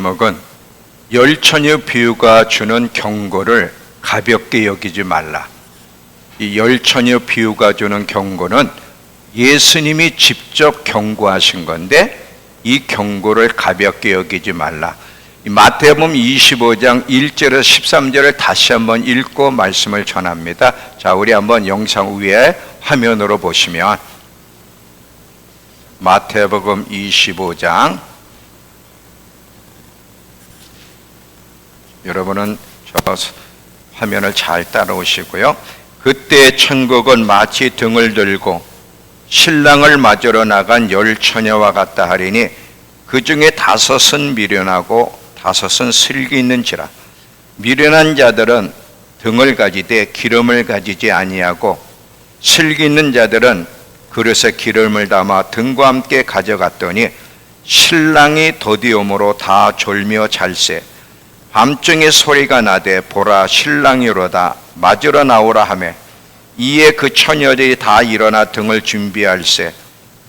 제목은 열처녀 비유가 주는 경고를 가볍게 여기지 말라. 이 열처녀 비유가 주는 경고는 예수님이 직접 경고하신 건데 이 경고를 가볍게 여기지 말라. 마태복음 25장 1절에서 13절을 다시 한번 읽고 말씀을 전합니다. 자, 우리 한번 영상 위에 화면으로 보시면 마태복음 25장, 여러분은 저 화면을 잘 따라오시고요. 그때 천국은 마치 등을 들고 신랑을 맞으러 나간 열 처녀와 같다 하리니 그 중에 5은 미련하고 5은 슬기 있는지라. 미련한 자들은 등을 가지되 기름을 가지지 아니하고 슬기 있는 자들은 그릇에 기름을 담아 등과 함께 가져갔더니 신랑이 더디움으로 다 졸며 잘세. 밤중에 소리가 나되 보라 신랑이로다 맞으러 나오라 하매 이에 그 처녀들이 다 일어나 등을 준비할세.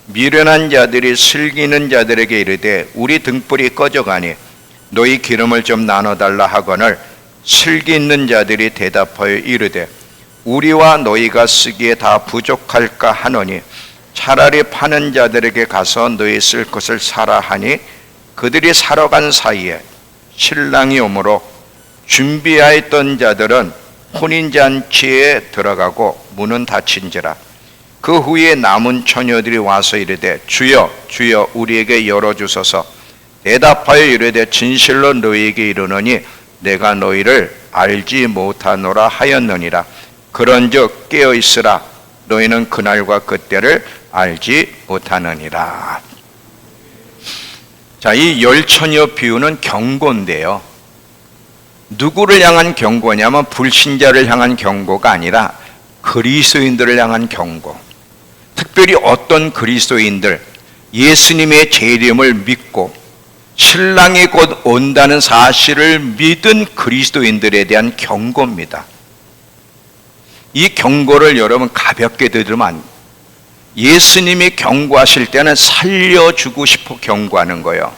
미련한 자들이 슬기 있는 자들에게 이르되 우리 등불이 꺼져가니 너희 기름을 좀 나눠달라 하거늘 슬기 있는 자들이 대답하여 이르되 우리와 너희가 쓰기에 다 부족할까 하노니 차라리 파는 자들에게 가서 너희 쓸 것을 사라 하니 그들이 사러 간 사이에 신랑이 오므로 준비하였던 자들은 혼인잔치에 들어가고 문은 닫힌지라. 그 후에 남은 처녀들이 와서 이르되 주여 주여 우리에게 열어주소서. 대답하여 이르되 진실로 너희에게 이르노니 내가 너희를 알지 못하노라 하였느니라. 그런즉 깨어있으라. 너희는 그날과 그때를 알지 못하느니라. 자, 이 열처녀 비유는 경고인데요. 누구를 향한 경고냐면 불신자를 향한 경고가 아니라 그리스도인들을 향한 경고. 특별히 어떤 그리스도인들, 예수님의 재림을 믿고 신랑이 곧 온다는 사실을 믿은 그리스도인들에 대한 경고입니다. 이 경고를 여러분 가볍게 들으면 안 돼요. 예수님이 경고하실 때는 살려주고 싶어 경고하는 거예요.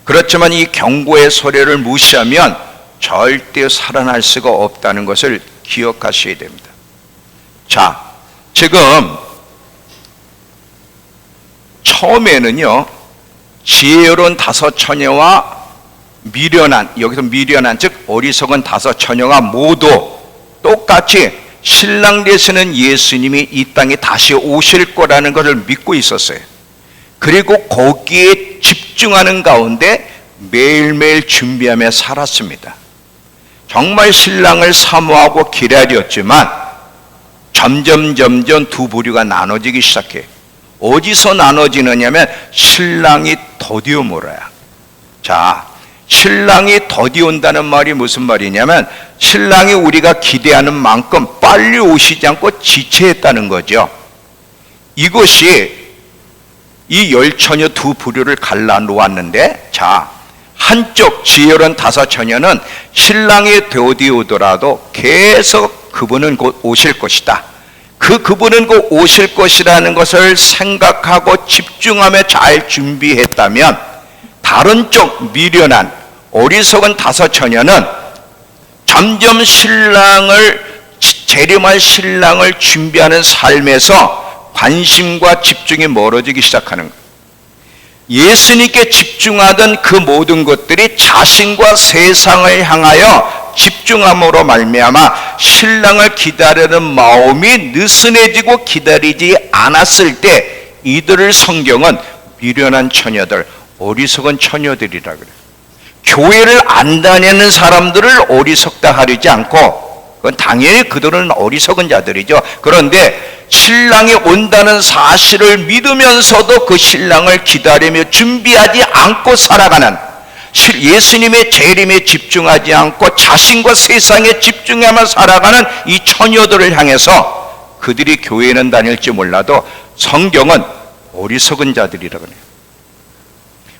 그렇지만 이 경고의 소리를 무시하면 절대 살아날 수가 없다는 것을 기억하셔야 됩니다. 자, 지금 처음에는요, 지혜로운 5 처녀와 미련한, 여기서 미련한 즉 어리석은 5 처녀가 모두 똑같이 신랑 되시는 예수님이 이 땅에 다시 오실 거라는 것을 믿고 있었어요. 그리고 거기에 집중하는 가운데 매일매일 준비하며 살았습니다. 정말 신랑을 사모하고 기다렸지만 점점 두 부류가 나눠지기 시작해요. 어디서 나눠지느냐면 신랑이 더디오므로야. 자, 신랑이 더디온다는 말이 무슨 말이냐면 신랑이 우리가 기대하는 만큼 빨리 오시지 않고 지체했다는 거죠. 이것이 이 열처녀 2 부류를 갈라놓았는데, 자, 한쪽 지혜로운 5 처녀는 신랑이 더디오더라도 계속 그분은 곧 오실 것이다. 그분은 곧 오실 것이라는 것을 생각하고 집중하며 잘 준비했다면, 다른 쪽 미련한 어리석은 5 처녀는 점점 재림할 신랑을 준비하는 삶에서 관심과 집중이 멀어지기 시작하는 거예요. 예수님께 집중하던 그 모든 것들이 자신과 세상을 향하여 집중함으로 말미암아 신랑을 기다리는 마음이 느슨해지고 기다리지 않았을 때 이들을 성경은 미련한 처녀들, 어리석은 처녀들이라 그래요. 교회를 안 다니는 사람들을 어리석다 하리지 않고, 그건 당연히 그들은 어리석은 자들이죠. 그런데 신랑이 온다는 사실을 믿으면서도 그 신랑을 기다리며 준비하지 않고 살아가는, 예수님의 재림에 집중하지 않고 자신과 세상에 집중하며 살아가는 이 처녀들을 향해서 그들이 교회는 다닐지 몰라도 성경은 어리석은 자들이라 그래요.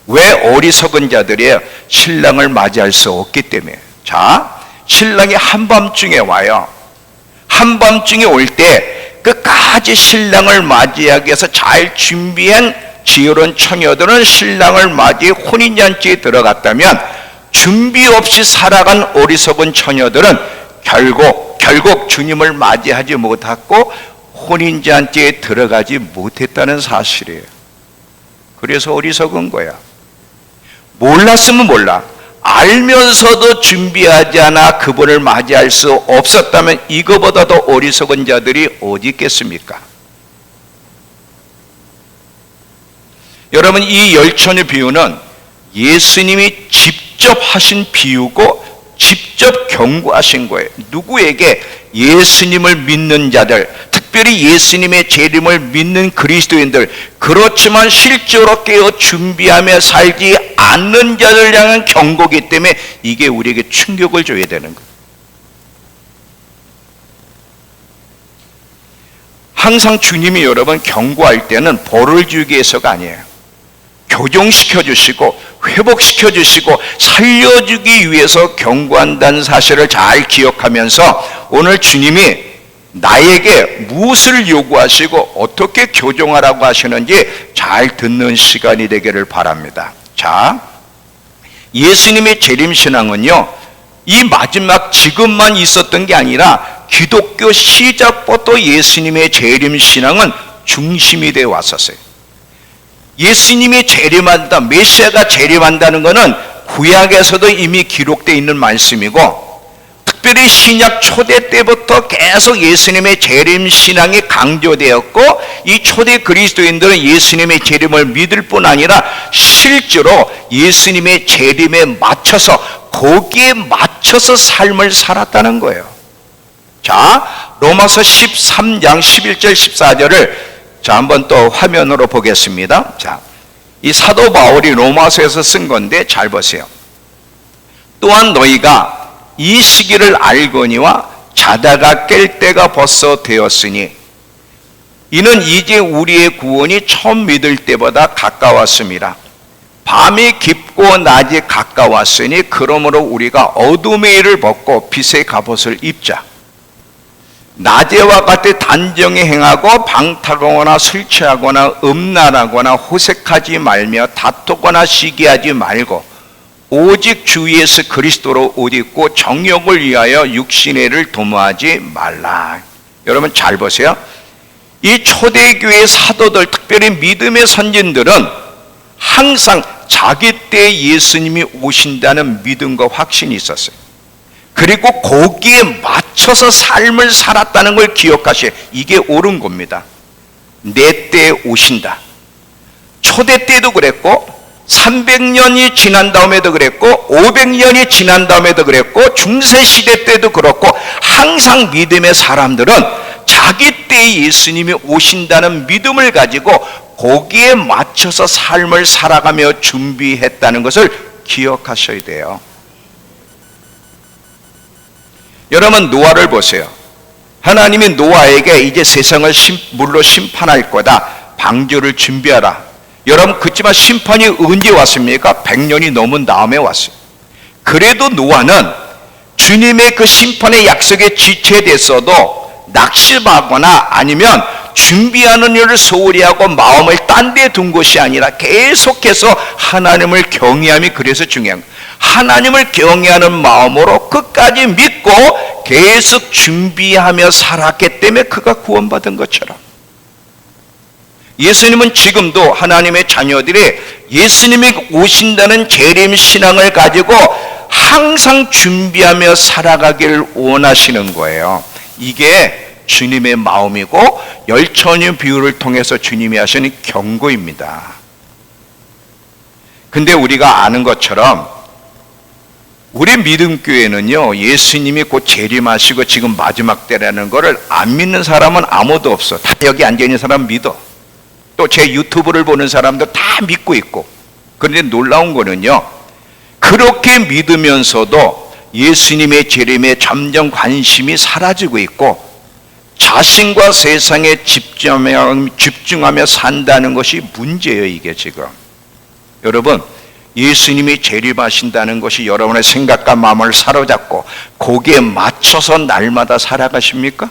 왜 어리석은 자들이에요? 신랑을 맞이할 수 없기 때문에. 자, 신랑이 한밤중에 와요. 한밤중에 올 때 끝까지 신랑을 맞이하기 위해서 잘 준비한 지혜로운 처녀들은 신랑을 맞이해 혼인잔치에 들어갔다면, 준비 없이 살아간 어리석은 처녀들은 결국 주님을 맞이하지 못하고 혼인잔치에 들어가지 못했다는 사실이에요. 그래서 어리석은 거야. 몰랐으면 몰라. 알면서도 준비하지 않아 그분을 맞이할 수 없었다면 이거보다 더 어리석은 자들이 어디 있겠습니까? 여러분, 이 열처녀 비유는 예수님이 직접 하신 비유고 직접 경고하신 거예요. 누구에게? 예수님을 믿는 자들, 특별히 예수님의 재림을 믿는 그리스도인들, 그렇지만 실제로 깨어 준비하며 살지 않는 자들 향한 경고이기 때문에 이게 우리에게 충격을 줘야 되는 거예요. 항상 주님이 여러분 경고할 때는 벌을 주기 위해서가 아니에요. 교정시켜 주시고 회복시켜 주시고 살려주기 위해서 경고한다는 사실을 잘 기억하면서 오늘 주님이 나에게 무엇을 요구하시고 어떻게 교정하라고 하시는지 잘 듣는 시간이 되기를 바랍니다. 자, 예수님의 재림신앙은요, 이 마지막 지금만 있었던 게 아니라 기독교 시작부터 예수님의 재림신앙은 중심이 되어 왔었어요. 예수님이 재림한다, 메시아가 재림한다는 것은 구약에서도 이미 기록되어 있는 말씀이고, 특별히 신약 초대 때부터 계속 예수님의 재림 신앙이 강조되었고, 이 초대 그리스도인들은 예수님의 재림을 믿을 뿐 아니라 실제로 예수님의 재림에 맞춰서, 거기에 맞춰서 삶을 살았다는 거예요. 자, 로마서 13장 11절 14절을 자, 한번 또 화면으로 보겠습니다. 자, 이 사도 바울이 로마서에서 쓴 건데 잘 보세요. 또한 너희가 이 시기를 알거니와 자다가 깰 때가 벌써 되었으니 이는 이제 우리의 구원이 처음 믿을 때보다 가까웠습니다. 밤이 깊고 낮이 가까웠으니 그러므로 우리가 어둠의 일을 벗고 빛의 갑옷을 입자. 낮에와 같이 단정히 행하고 방탕하거나 술 취하거나 음란하거나 호색하지 말며 다투거나 시기하지 말고 오직 주 예수 그리스도로 옷 입고 정욕을 위하여 육신의 일을 도모하지 말라. 여러분 잘 보세요. 이 초대교회 사도들, 특별히 믿음의 선진들은 항상 자기 때 예수님이 오신다는 믿음과 확신이 있었어요. 그리고 거기에 맞춰서 삶을 살았다는 걸 기억하셔야 이게 옳은 겁니다. 내 때에 오신다. 초대 때도 그랬고 300년이 지난 다음에도 그랬고 500년이 지난 다음에도 그랬고 중세시대 때도 그렇고 항상 믿음의 사람들은 자기 때에 예수님이 오신다는 믿음을 가지고 거기에 맞춰서 삶을 살아가며 준비했다는 것을 기억하셔야 돼요. 여러분 노아를 보세요. 하나님이 노아에게 이제 세상을 물로 심판할 거다. 방주를 준비하라. 여러분 그렇지만 심판이 언제 왔습니까? 100년이 넘은 다음에 왔어요. 그래도 노아는 주님의 그 심판의 약속에 지체됐어도 낙심하거나 아니면 준비하는 일을 소홀히 하고 마음을 딴 데 둔 것이 아니라 계속해서 하나님을 경외함이 그래서 중요한 거예요. 하나님을 경외하는 마음으로 끝까지 믿고 계속 준비하며 살았기 때문에 그가 구원받은 것처럼 예수님은 지금도 하나님의 자녀들이 예수님이 오신다는 재림 신앙을 가지고 항상 준비하며 살아가기를 원하시는 거예요. 이게 주님의 마음이고 열처녀 비유를 통해서 주님이 하시는 경고입니다. 근데 우리가 아는 것처럼 우리 믿음교회는요, 예수님이 곧 재림하시고 지금 마지막 때라는 것을 안 믿는 사람은 아무도 없어. 다 여기 앉아있는 사람 믿어. 또 제 유튜브를 보는 사람도 다 믿고 있고. 그런데 놀라운 거는요, 그렇게 믿으면서도 예수님의 재림에 점점 관심이 사라지고 있고 자신과 세상에 집중하며 산다는 것이 문제예요. 이게 지금 여러분 예수님이 재림하신다는 것이 여러분의 생각과 마음을 사로잡고 거기에 맞춰서 날마다 살아가십니까?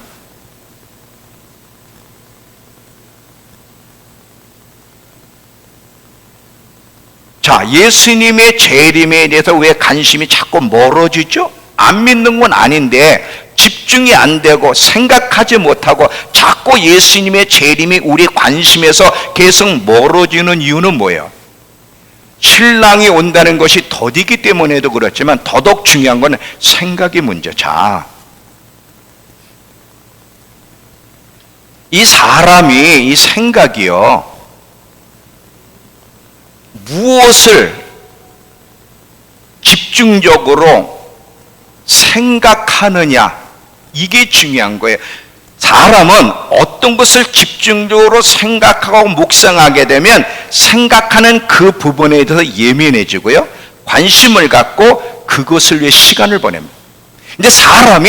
자, 예수님의 재림에 대해서 왜 관심이 자꾸 멀어지죠? 안 믿는 건 아닌데 집중이 안 되고 생각하지 못하고 자꾸 예수님의 재림이 우리 관심에서 계속 멀어지는 이유는 뭐예요? 신랑이 온다는 것이 더디기 때문에도 그렇지만 더더욱 중요한 건 생각의 문제. 자, 이 사람이, 이 생각이요, 무엇을 집중적으로 생각하느냐, 이게 중요한 거예요. 사람은 어떤 것을 집중적으로 생각하고 묵상하게 되면 생각하는 그 부분에 대해서 예민해지고요, 관심을 갖고 그것을 위해 시간을 보냅니다. 근데 사람이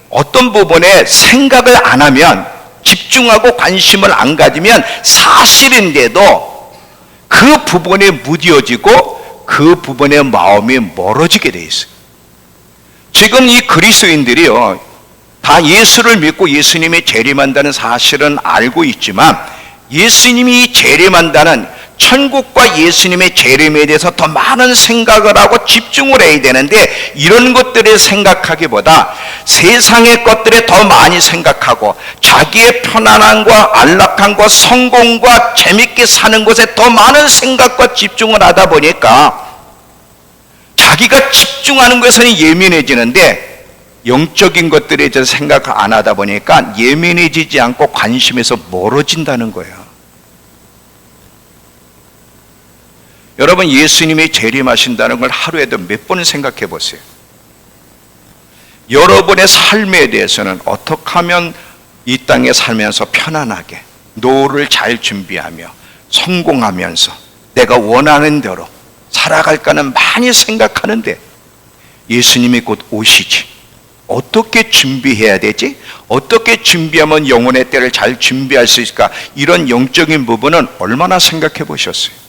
어떤 부분에 생각을 안 하면, 집중하고 관심을 안 가지면 사실인데도 그 부분에 무뎌지고 그 부분에 마음이 멀어지게 돼 있어요. 지금 이 그리스도인들이요, 다 예수를 믿고 예수님이 재림한다는 사실은 알고 있지만 예수님이 재림한다는 천국과 예수님의 재림에 대해서 더 많은 생각을 하고 집중을 해야 되는데, 이런 것들을 생각하기보다 세상의 것들에 더 많이 생각하고 자기의 편안함과 안락함과 성공과 재밌게 사는 것에 더 많은 생각과 집중을 하다 보니까 자기가 집중하는 것에는 예민해지는데 영적인 것들에 대해서 생각 안 하다 보니까 예민해지지 않고 관심에서 멀어진다는 거예요. 여러분, 예수님이 재림하신다는 걸 하루에도 몇 번 생각해 보세요. 여러분의 삶에 대해서는 어떻게 하면 이 땅에 살면서 편안하게 노후를 잘 준비하며 성공하면서 내가 원하는 대로 살아갈까는 많이 생각하는데, 예수님이 곧 오시지, 어떻게 준비해야 되지? 어떻게 준비하면 영혼의 때를 잘 준비할 수 있을까? 이런 영적인 부분은 얼마나 생각해 보셨어요?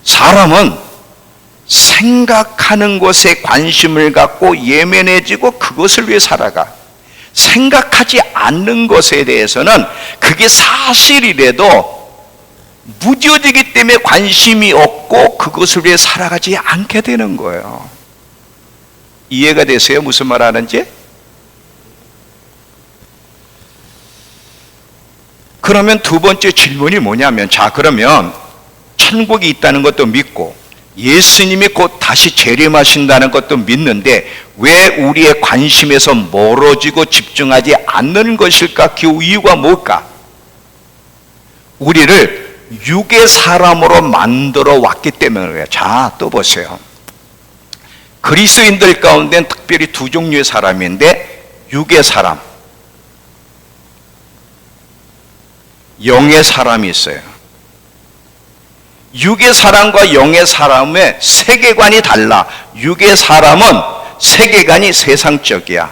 사람은 생각하는 것에 관심을 갖고 예민해지고 그것을 위해 살아가. 생각하지 않는 것에 대해서는 그게 사실이라도 무뎌지기 때문에 관심이 없고 그것을 위해 살아가지 않게 되는 거예요. 이해가 되세요? 무슨 말 하는지? 그러면 두 번째 질문이 뭐냐면, 자, 그러면 천국이 있다는 것도 믿고 예수님이 곧 다시 재림하신다는 것도 믿는데 왜 우리의 관심에서 멀어지고 집중하지 않는 것일까? 그 이유가 뭘까? 우리를 육의 사람으로 만들어 왔기 때문이에요. 자, 또 보세요. 그리스도인들 가운데는 특별히 두 종류의 사람인데, 육의 사람, 영의 사람이 있어요. 육의 사람과 영의 사람의 세계관이 달라. 육의 사람은 세계관이 세상적이야.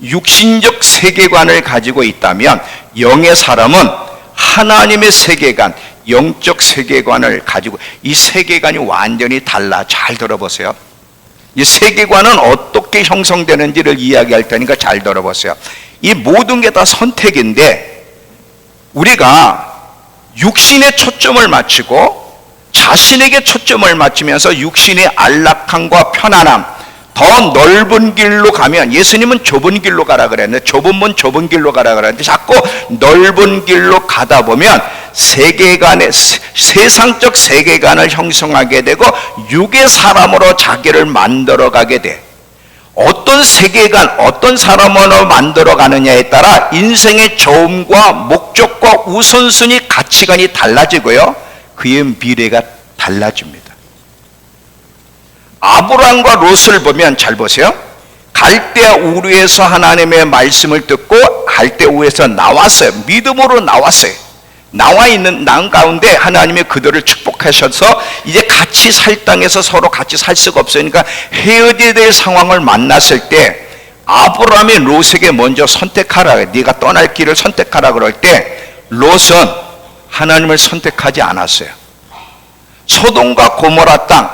육신적 세계관을 가지고 있다면 영의 사람은 하나님의 세계관, 영적 세계관을 가지고, 이 세계관이 완전히 달라. 잘 들어보세요. 이 세계관은 어떻게 형성되는지를 이야기할 테니까 잘 들어보세요. 이 모든 게 다 선택인데, 우리가 육신에 초점을 맞추고 자신에게 초점을 맞추면서 육신의 안락함과 편안함, 더 넓은 길로 가면, 예수님은 좁은 길로 가라 그랬는데, 좁은 문 좁은 길로 가라 그랬는데 자꾸 넓은 길로 가다 보면 세계관의, 세상적 세계관을 형성하게 되고 육의 사람으로 자기를 만들어 가게 돼. 어떤 세계관, 어떤 사람으로 만들어 가느냐에 따라 인생의 좋음과 목적과 우선순위, 가치관이 달라지고요, 그의 미래가 달라집니다. 아브라함과 롯을 보면, 잘 보세요. 갈대 우르에서 하나님의 말씀을 듣고 갈대 우르에서 나왔어요. 믿음으로 나왔어요. 나와 있는 난 가운데 하나님이 그들을 축복하셔서 이제 같이 살 땅에서 서로 같이 살 수가 없으니까 헤어져야 될 상황을 만났을 때 아브라함이 롯에게 먼저 선택하라, 네가 떠날 길을 선택하라 그럴 때 롯은 하나님을 선택하지 않았어요. 소돔과 고모라 땅,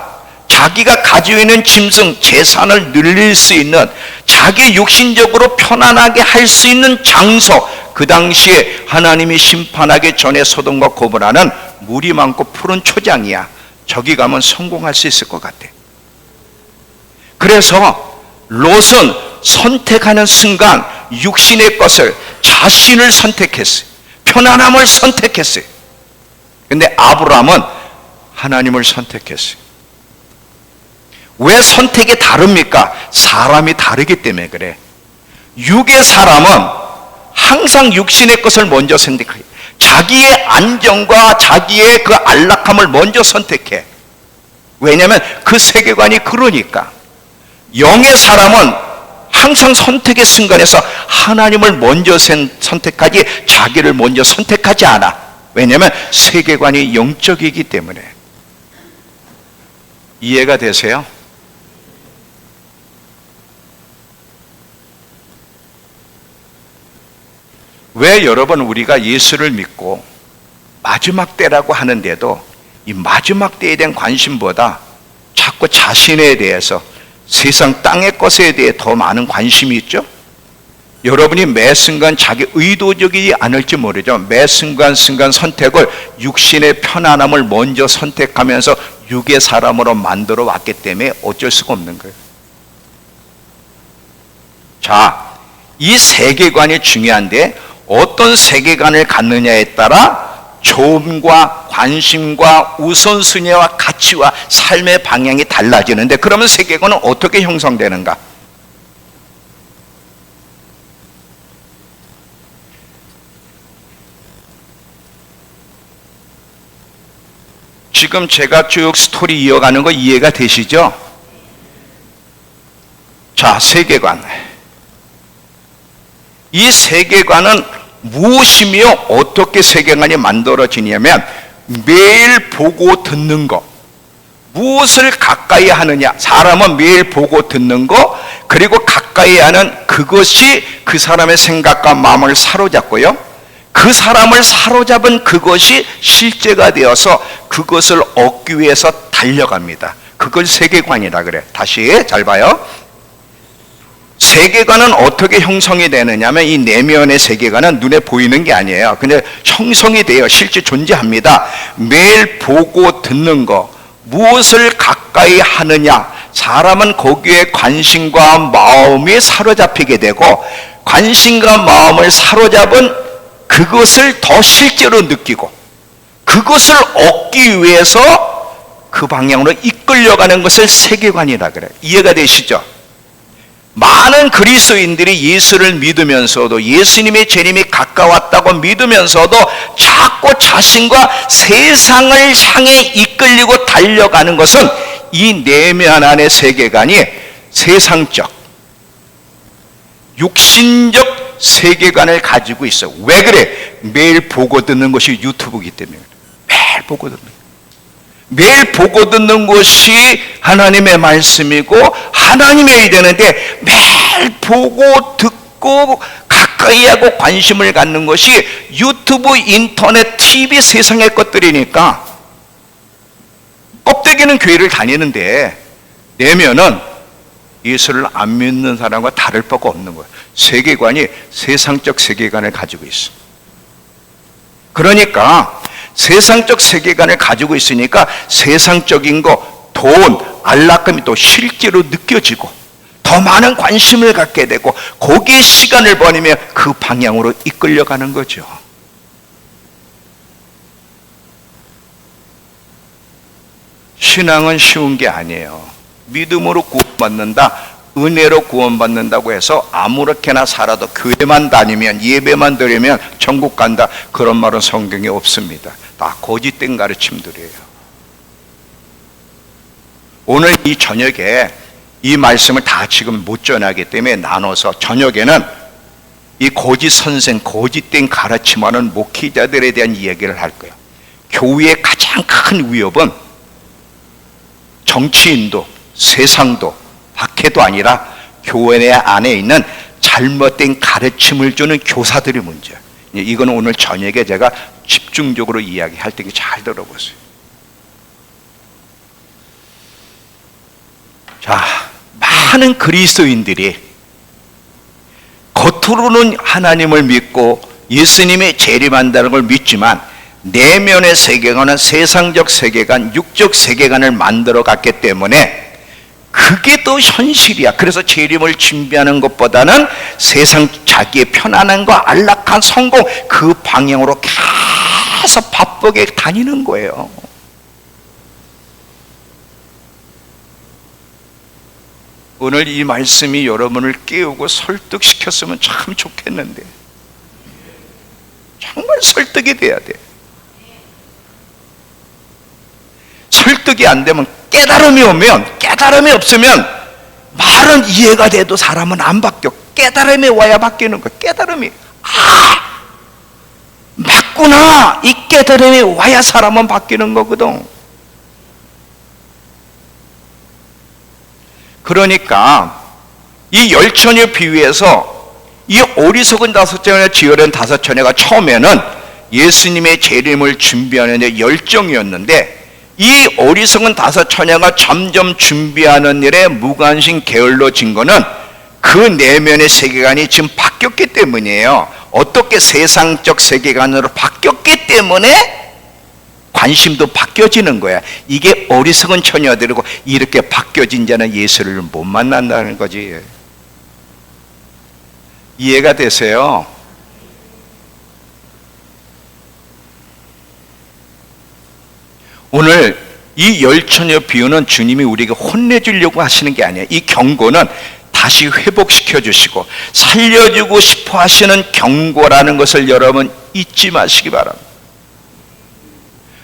자기가 가지고 있는 짐승, 재산을 늘릴 수 있는, 자기 육신적으로 편안하게 할 수 있는 장소, 그 당시에 하나님이 심판하기 전에 소돔과 고모라는 물이 많고 푸른 초장이야. 저기 가면 성공할 수 있을 것 같아. 그래서 롯은 선택하는 순간 육신의 것을, 자신을 선택했어요. 편안함을 선택했어요. 근데 아브라함은 하나님을 선택했어요. 왜 선택이 다릅니까? 사람이 다르기 때문에 그래. 육의 사람은 항상 육신의 것을 먼저 선택해요. 자기의 안정과 자기의 그 안락함을 먼저 선택해. 왜냐하면 그 세계관이 그러니까. 영의 사람은 항상 선택의 순간에서 하나님을 먼저 선택하지 자기를 먼저 선택하지 않아. 왜냐하면 세계관이 영적이기 때문에. 이해가 되세요? 왜 여러분 우리가 예수를 믿고 마지막 때라고 하는데도 이 마지막 때에 대한 관심보다 자꾸 자신에 대해서 세상 땅의 것에 대해 더 많은 관심이 있죠? 여러분이 매 순간 자기 의도적이지 않을지 모르죠. 매 순간 선택을 육신의 편안함을 먼저 선택하면서 육의 사람으로 만들어 왔기 때문에 어쩔 수가 없는 거예요. 자, 이 세계관이 중요한데 어떤 세계관을 갖느냐에 따라 조음과 관심과 우선순위와 가치와 삶의 방향이 달라지는데, 그러면 세계관은 어떻게 형성되는가? 지금 제가 쭉 스토리 이어가는 거 이해가 되시죠? 자, 세계관. 이 세계관은 무엇이며 어떻게 세계관이 만들어지냐면 매일 보고 듣는 거, 무엇을 가까이 하느냐. 사람은 매일 보고 듣는 거, 그리고 가까이 하는 그것이 그 사람의 생각과 마음을 사로잡고요, 그 사람을 사로잡은 그것이 실제가 되어서 그것을 얻기 위해서 달려갑니다. 그걸 세계관이라 그래. 다시 잘 봐요. 세계관은 어떻게 형성이 되느냐면 이 내면의 세계관은 눈에 보이는 게 아니에요. 근데 형성이 돼요. 실제 존재합니다. 매일 보고 듣는 거, 무엇을 가까이 하느냐. 사람은 거기에 관심과 마음이 사로잡히게 되고, 관심과 마음을 사로잡은 그것을 더 실제로 느끼고, 그것을 얻기 위해서 그 방향으로 이끌려가는 것을 세계관이라 그래요. 이해가 되시죠? 많은 그리스도인들이 예수를 믿으면서도, 예수님의 재림이 가까웠다고 믿으면서도 자꾸 자신과 세상을 향해 이끌리고 달려가는 것은 이 내면 안의 세계관이 세상적, 육신적 세계관을 가지고 있어. 왜 그래? 매일 보고 듣는 것이 유튜브이기 때문에. 매일 보고 듣는 거예요. 매일 보고 듣는 것이 하나님의 말씀이고 하나님의 일되는데, 매일 보고 듣고 가까이 하고 관심을 갖는 것이 유튜브, 인터넷, TV 세상의 것들이니까 껍데기는 교회를 다니는데 내면은 예수를 안 믿는 사람과 다를 바가 없는 거예요. 세계관이 세상적 세계관을 가지고 있어. 그러니까 세상적 세계관을 가지고 있으니까 세상적인 거, 돈, 안락함이 또 실제로 느껴지고 더 많은 관심을 갖게 되고 거기에 시간을 보내며 그 방향으로 이끌려가는 거죠. 신앙은 쉬운 게 아니에요. 믿음으로 구원받는다, 은혜로 구원받는다고 해서 아무렇게나 살아도 교회만 다니면, 예배만 드리면 천국 간다, 그런 말은 성경에 없습니다. 다 거짓된 가르침들이에요. 오늘 이 저녁에 이 말씀을 다 지금 못 전하기 때문에 나눠서 저녁에는 이 거짓 선생, 거짓된 가르침하는 목회자들에 대한 이야기를 할 거예요. 교회의 가장 큰 위협은 정치인도 세상도 박해도 아니라 교회 안에 있는 잘못된 가르침을 주는 교사들의 문제예요. 이건 오늘 저녁에 제가 집중적으로 이야기할 테니 잘 들어보세요. 자, 많은 그리스도인들이 겉으로는 하나님을 믿고 예수님이 재림한다는 걸 믿지만 내면의 세계관은 세상적 세계관, 육적 세계관을 만들어 갔기 때문에 그게 더 현실이야. 그래서 재림을 준비하는 것보다는 세상 자기의 편안한 거, 안락한 성공, 그 방향으로 계속 바쁘게 다니는 거예요. 오늘 이 말씀이 여러분을 깨우고 설득시켰으면 참 좋겠는데 정말 설득이 돼야 돼. 설득이 안 되면, 깨달음이 오면, 깨달음이 없으면 말은 이해가 돼도 사람은 안 바뀌어. 깨달음이 와야 바뀌는 거야. 깨달음이, 맞구나, 이 깨달음이 와야 사람은 바뀌는 거거든. 그러니까 이 열처녀 비유에서 이 어리석은 다섯 처녀, 지혜로운 다섯 처녀가 처음에는 예수님의 재림을 준비하는 데 열정이었는데, 이 어리석은 다섯 처녀가 점점 준비하는 일에 무관심 게을러진 거는 그 내면의 세계관이 지금 바뀌었기 때문이에요. 어떻게 세상적 세계관으로 바뀌었기 때문에 관심도 바뀌어지는 거야. 이게 어리석은 처녀들이고, 이렇게 바뀌어진 자는 예수를 못 만난다는 거지. 이해가 되세요? 오늘 이 열처녀 비유는 주님이 우리에게 혼내주려고 하시는 게 아니에요. 이 경고는 다시 회복시켜 주시고 살려주고 싶어 하시는 경고라는 것을 여러분 잊지 마시기 바랍니다.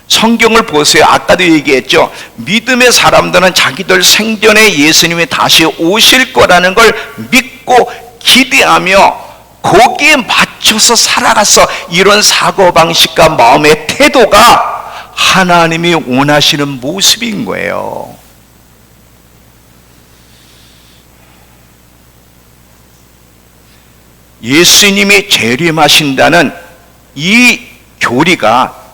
성경을 보세요. 아까도 얘기했죠. 믿음의 사람들은 자기들 생전에 예수님이 다시 오실 거라는 걸 믿고 기대하며 거기에 맞춰서 살아가서 이런 사고방식과 마음의 태도가 하나님이 원하시는 모습인 거예요. 예수님이 재림하신다는 이 교리가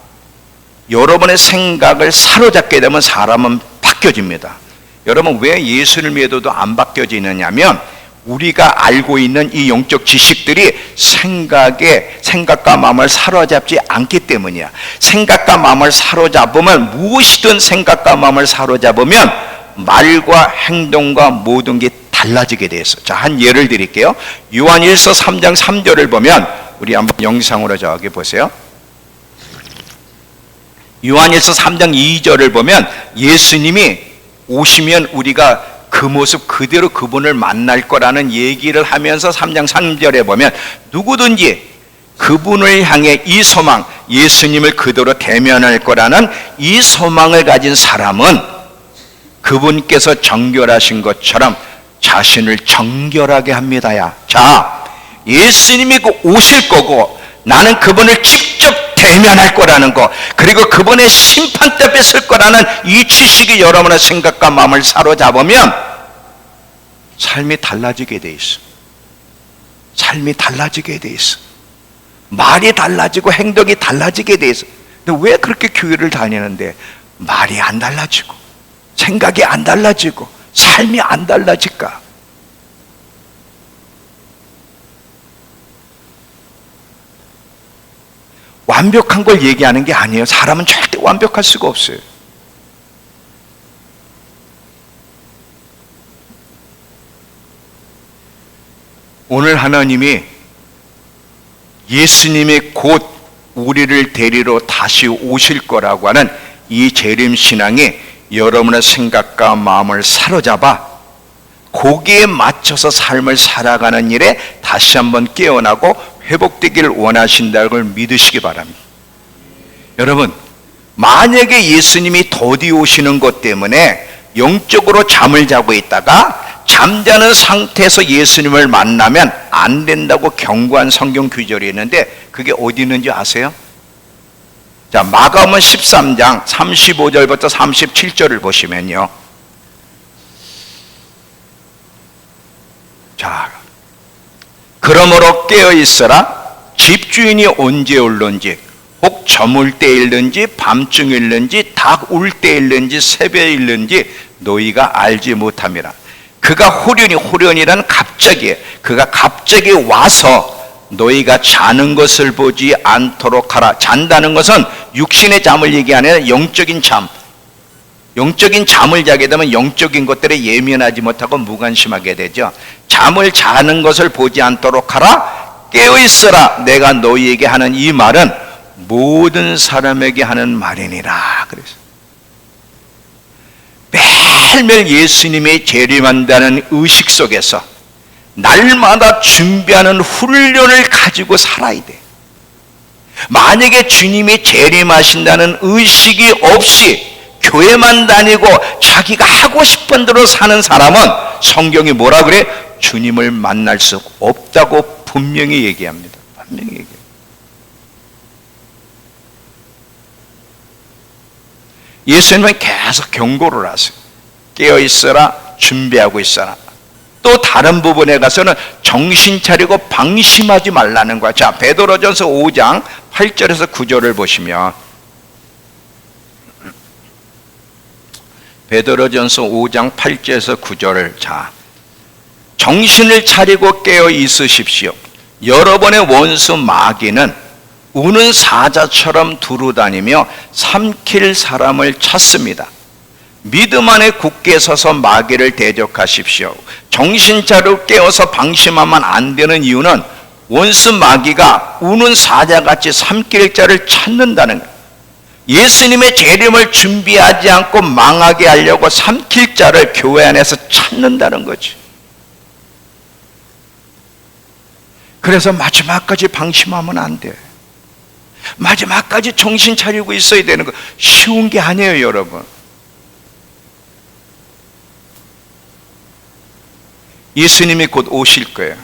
여러분의 생각을 사로잡게 되면 사람은 바뀌어집니다. 여러분, 왜 예수를 믿어도 안 바뀌어지느냐면 우리가 알고 있는 이 영적 지식들이 생각과 마음을 사로잡지 않기 때문이야. 생각과 마음을 사로잡으면, 무엇이든 생각과 마음을 사로잡으면 말과 행동과 모든 게 달라지게 돼 있어. 자, 한 예를 드릴게요. 요한일서 3장 3절을 보면, 우리 한번 영상으로 저기 보세요. 요한일서 3장 2절을 보면 예수님이 오시면 우리가 그 모습 그대로 그분을 만날 거라는 얘기를 하면서 3장 3절에 보면 누구든지 그분을 향해 이 소망, 예수님을 그대로 대면할 거라는 이 소망을 가진 사람은 그분께서 정결하신 것처럼 자신을 정결하게 합니다야. 자, 예수님이 오실 거고 나는 그분을 직접 대면할 거라는 거, 그리고 그분의 심판대 뺏을 거라는 이 지식이 여러분의 생각과 마음을 사로잡으면 삶이 달라지게 돼 있어. 삶이 달라지게 돼 있어. 말이 달라지고 행동이 달라지게 돼 있어. 근데 왜 그렇게 교회를 다니는데 말이 안 달라지고 생각이 안 달라지고 삶이 안 달라질까? 완벽한 걸 얘기하는 게 아니에요. 사람은 절대 완벽할 수가 없어요. 오늘 하나님이 예수님이 곧 우리를 데리러 다시 오실 거라고 하는 이 재림신앙이 여러분의 생각과 마음을 사로잡아 거기에 맞춰서 삶을 살아가는 일에 다시 한번 깨어나고 회복되기를 원하신다는 걸 믿으시기 바랍니다. 여러분, 만약에 예수님이 더디 오시는 것 때문에 영적으로 잠을 자고 있다가 잠자는 상태에서 예수님을 만나면 안 된다고 경고한 성경 구절이 있는데 그게 어디 있는지 아세요? 자, 마가복음 13장 35절부터 37절을 보시면요. 자, 그러므로 깨어 있어라. 집주인이 언제 올런지, 혹 저물 때일는지 밤중일는지 닭 울 때일는지 새벽일는지 너희가 알지 못함이라. 그가 호련이라는 갑자기, 그가 갑자기 와서 너희가 자는 것을 보지 않도록 하라. 잔다는 것은 육신의 잠을 얘기하는 아니라 영적인 잠. 영적인 잠을 자게 되면 영적인 것들에 예민하지 못하고 무관심하게 되죠. 잠을 자는 것을 보지 않도록 하라. 깨어있으라. 내가 너희에게 하는 이 말은 모든 사람에게 하는 말이니라. 그래서 매일매일 예수님이 재림한다는 의식 속에서 날마다 준비하는 훈련을 가지고 살아야 돼. 만약에 주님이 재림하신다는 의식이 없이 교회만 다니고 자기가 하고 싶은 대로 사는 사람은 성경이 뭐라 그래? 주님을 만날 수 없다고 분명히 얘기합니다. 분명히 얘기해요. 예수님은 계속 경고를 하세요. 깨어있어라, 준비하고 있어라. 또 다른 부분에 가서는 정신 차리고 방심하지 말라는 거야. 자, 베드로전서 5장 8절에서 9절을 보시면, 베드로전서 5장 8절에서 9절을, 자, 정신을 차리고 깨어 있으십시오. 여러분의 원수 마귀는 우는 사자처럼 두루다니며 삼킬 사람을 찾습니다. 믿음 안에 굳게 서서 마귀를 대적하십시오. 정신 차리고 깨어서 방심하면 안 되는 이유는 원수 마귀가 우는 사자같이 삼킬 자를 찾는다는 거예요. 예수님의 재림을 준비하지 않고 망하게 하려고 삼킬 자를 교회 안에서 찾는다는 거지. 그래서 마지막까지 방심하면 안 돼. 마지막까지 정신 차리고 있어야 되는 거. 쉬운 게 아니에요, 여러분. 예수님이 곧 오실 거예요.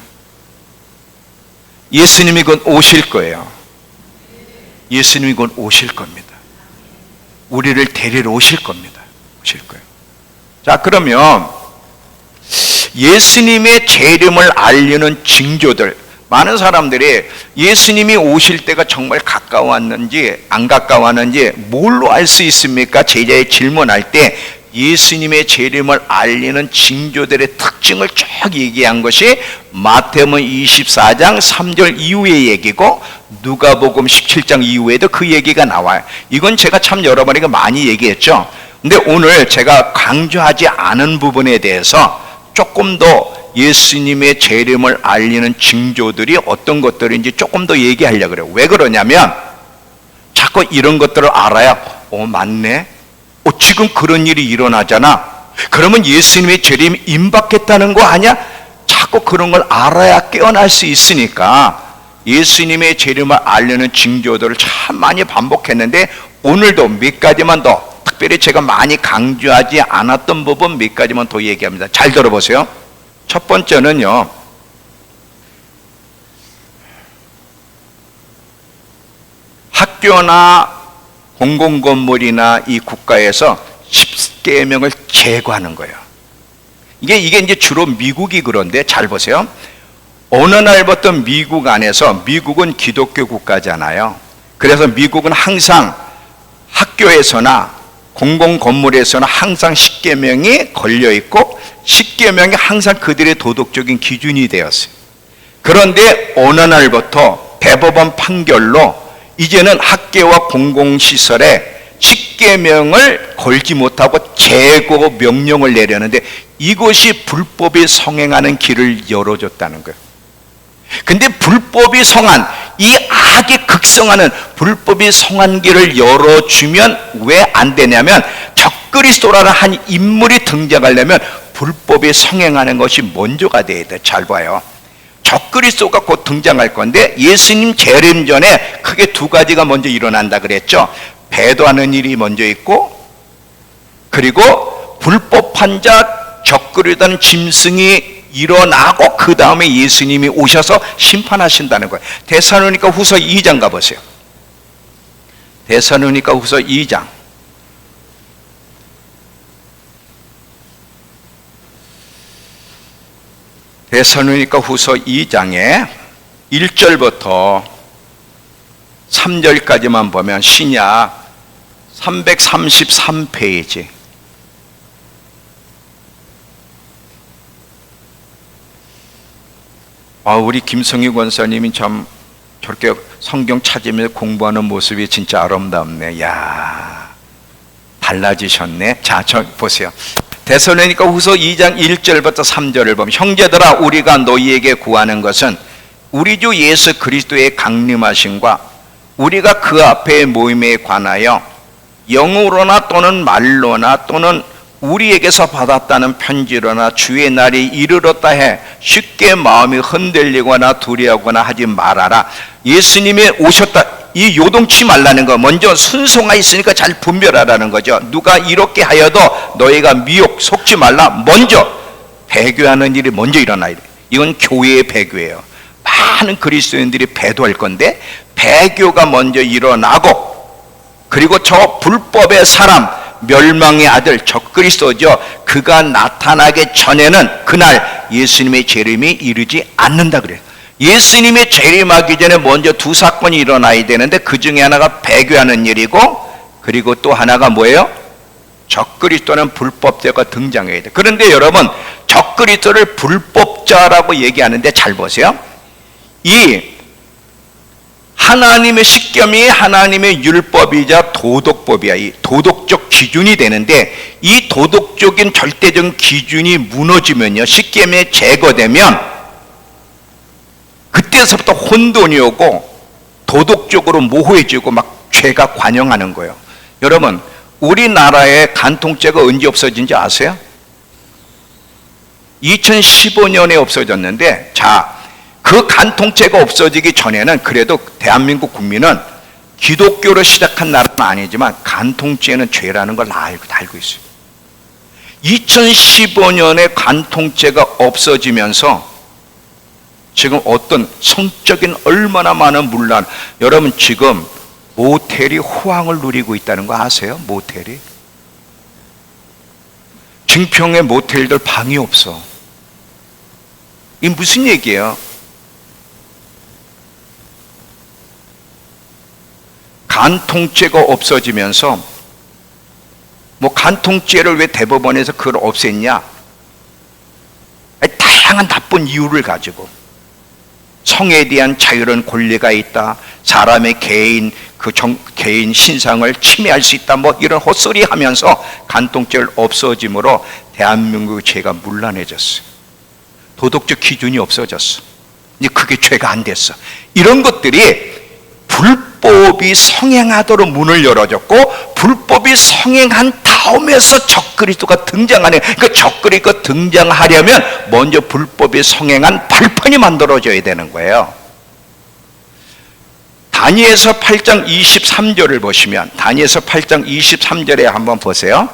예수님이 곧 오실 거예요. 예수님이 곧 오실 겁니다. 우리를 데리러 오실 겁니다. 오실 거예요. 자, 그러면 예수님의 재림을 알리는 징조들, 많은 사람들이 예수님이 오실 때가 정말 가까웠는지 안 가까웠는지 뭘로 알 수 있습니까? 제자의 질문할 때 예수님의 재림을 알리는 징조들의 특징을 쭉 얘기한 것이 마태복음 24장 3절 이후의 얘기고 누가복음 17장 이후에도 그 얘기가 나와요. 이건 제가 참 여러분에게 많이 얘기했죠. 근데 오늘 제가 강조하지 않은 부분에 대해서 조금 더 예수님의 재림을 알리는 징조들이 어떤 것들인지 조금 더 얘기하려고 그래요. 왜 그러냐면 자꾸 이런 것들을 알아야 맞네? 지금 그런 일이 일어나잖아. 그러면 예수님의 재림이 임박했다는 거 아니야? 자꾸 그런 걸 알아야 깨어날 수 있으니까 예수님의 재림을 알리는 징조들을 참 많이 반복했는데 오늘도 몇 가지만 더, 특별히 제가 많이 강조하지 않았던 부분 몇 가지만 더 얘기합니다. 잘 들어보세요. 첫 번째는요, 학교나 공공건물이나 이 국가에서 10계명을 제거하는 거예요. 이게 이제 주로 미국이 그런데 잘 보세요. 어느 날부터 미국 안에서, 미국은 기독교 국가잖아요. 그래서 미국은 항상 학교에서나 공공건물에서는 항상 10계명이 걸려있고 10계명이 항상 그들의 도덕적인 기준이 되었어요. 그런데 어느 날부터 대법원 판결로 이제는 학교와 공공시설에 10계명을 걸지 못하고 제거 명령을 내려는데 이것이 불법이 성행하는 길을 열어줬다는 거예요. 근데 불법이 성한, 이 악이 극성하는 불법이 성한 길을 열어주면 왜 안 되냐면 적그리스도라는 한 인물이 등장하려면 불법이 성행하는 것이 먼저가 돼야 돼. 잘 봐요. 적그리스도가 곧 등장할 건데 예수님 재림 전에 크게 두 가지가 먼저 일어난다 그랬죠. 배도하는 일이 먼저 있고, 그리고 불법한 자 적그리스도라는 짐승이 일어나고 그 다음에 예수님이 오셔서 심판하신다는 거예요. 데살로니가 후서 2장 가보세요. 데살로니가 후서 2장. 데살로니가 후서 2장에 1절부터 3절까지만 보면 신약 333페이지. 우리 김성희 권사님이 참 저렇게 성경 찾으면서 공부하는 모습이 진짜 아름답네. 야, 달라지셨네. 자, 저 보세요. 데살로니가 후서 2장 1절부터 3절을 보면, 형제들아, 우리가 너희에게 구하는 것은 우리 주 예수 그리스도의 강림하심과 우리가 그 앞에 모임에 관하여 영으로나 또는 말로나 또는 우리에게서 받았다는 편지로나 주의 날이 이르렀다 해 쉽게 마음이 흔들리거나 두려워하거나 하지 말아라. 예수님이 오셨다, 이 요동치 말라는 거, 먼저 순서가 있으니까 잘 분별하라는 거죠. 누가 이렇게 하여도 너희가 미혹 속지 말라. 먼저 배교하는 일이 먼저 일어나야 돼. 이건 교회의 배교예요. 많은 그리스도인들이 배도할 건데 배교가 먼저 일어나고, 그리고 저 불법의 사람, 멸망의 아들 적그리스도죠, 그가 나타나기 전에는 그날 예수님의 재림이 이르지 않는다 그래요. 예수님의 재림하기 전에 먼저 두 사건이 일어나야 되는데, 그 중에 하나가 배교하는 일이고, 그리고 또 하나가 뭐예요? 적그리스도는 불법자가 등장해야 돼. 그런데 여러분, 적그리스도를 불법자라고 얘기하는데 잘 보세요. 이 하나님의 십계명이 하나님의 율법이자 도덕법이야. 이 도덕적 기준이 되는데, 이 도덕적인 절대적인 기준이 무너지면요, 십계명이 제거되면 그때서부터 혼돈이 오고 도덕적으로 모호해지고 막 죄가 관영하는 거예요. 여러분, 우리나라의 간통죄가 언제 없어진지 아세요? 2015년에 없어졌는데, 자, 그 간통죄가 없어지기 전에는 그래도 대한민국 국민은 기독교로 시작한 나라는 아니지만 간통죄는 죄라는 걸 다 알고 있어요. 2015년에 간통죄가 없어지면서 지금 어떤 성적인 얼마나 많은 문란, 여러분 지금 모텔이 호황을 누리고 있다는 거 아세요? 모텔이. 증평에 모텔들 방이 없어. 이게 무슨 얘기예요? 간통죄가 없어지면서, 뭐 간통죄를 왜 대법원에서 그걸 없앴냐? 다양한 나쁜 이유를 가지고 성에 대한 자유로운 권리가 있다, 사람의 개인 개인 신상을 침해할 수 있다, 뭐 이런 헛소리 하면서 간통죄를 없어짐으로 대한민국의 죄가 문란해졌어요. 도덕적 기준이 없어졌어. 이제 그게 죄가 안 됐어. 이런 것들이 불법이 성행하도록 문을 열어줬고, 불법이 성행한 다음에서 적그리스도가 등장하네. 그 적그리스도가 등장하려면 먼저 불법이 성행한 발판이 만들어져야 되는 거예요. 다니엘서 8장 23절을 보시면, 다니엘서 8장 23절에 한번 보세요.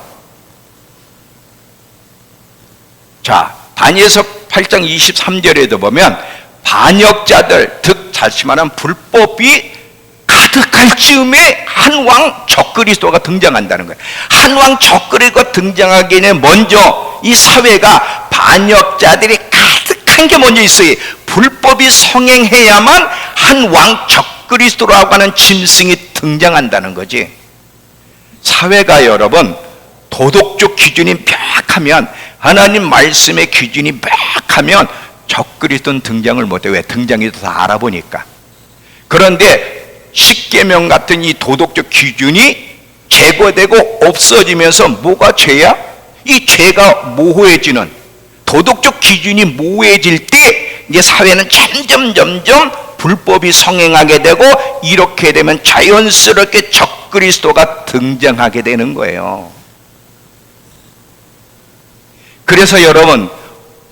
자, 다니엘서 8장 23절에도 보면 반역자들, 즉 다시 말하면 불법이 가득할 즈음에 한 왕 적그리스도가 등장한다는 거예요. 한 왕 적그리스도가 등장하기 전에 먼저 이 사회가 반역자들이 가득한 게 먼저 있어요. 불법이 성행해야만 한 왕 적그리스도라고 하는 짐승이 등장한다는 거지. 사회가 여러분 도덕적 기준이 명확하면, 하나님 말씀의 기준이 명확하면 적그리스도는 등장을 못해. 왜? 등장해도 다 알아보니까. 그런데 십계명 같은 이 도덕적 기준이 제거되고 없어지면서 뭐가 죄야? 이 죄가 모호해지는, 도덕적 기준이 모호해질 때 이제 사회는 점점 불법이 성행하게 되고, 이렇게 되면 자연스럽게 적그리스도가 등장하게 되는 거예요. 그래서 여러분,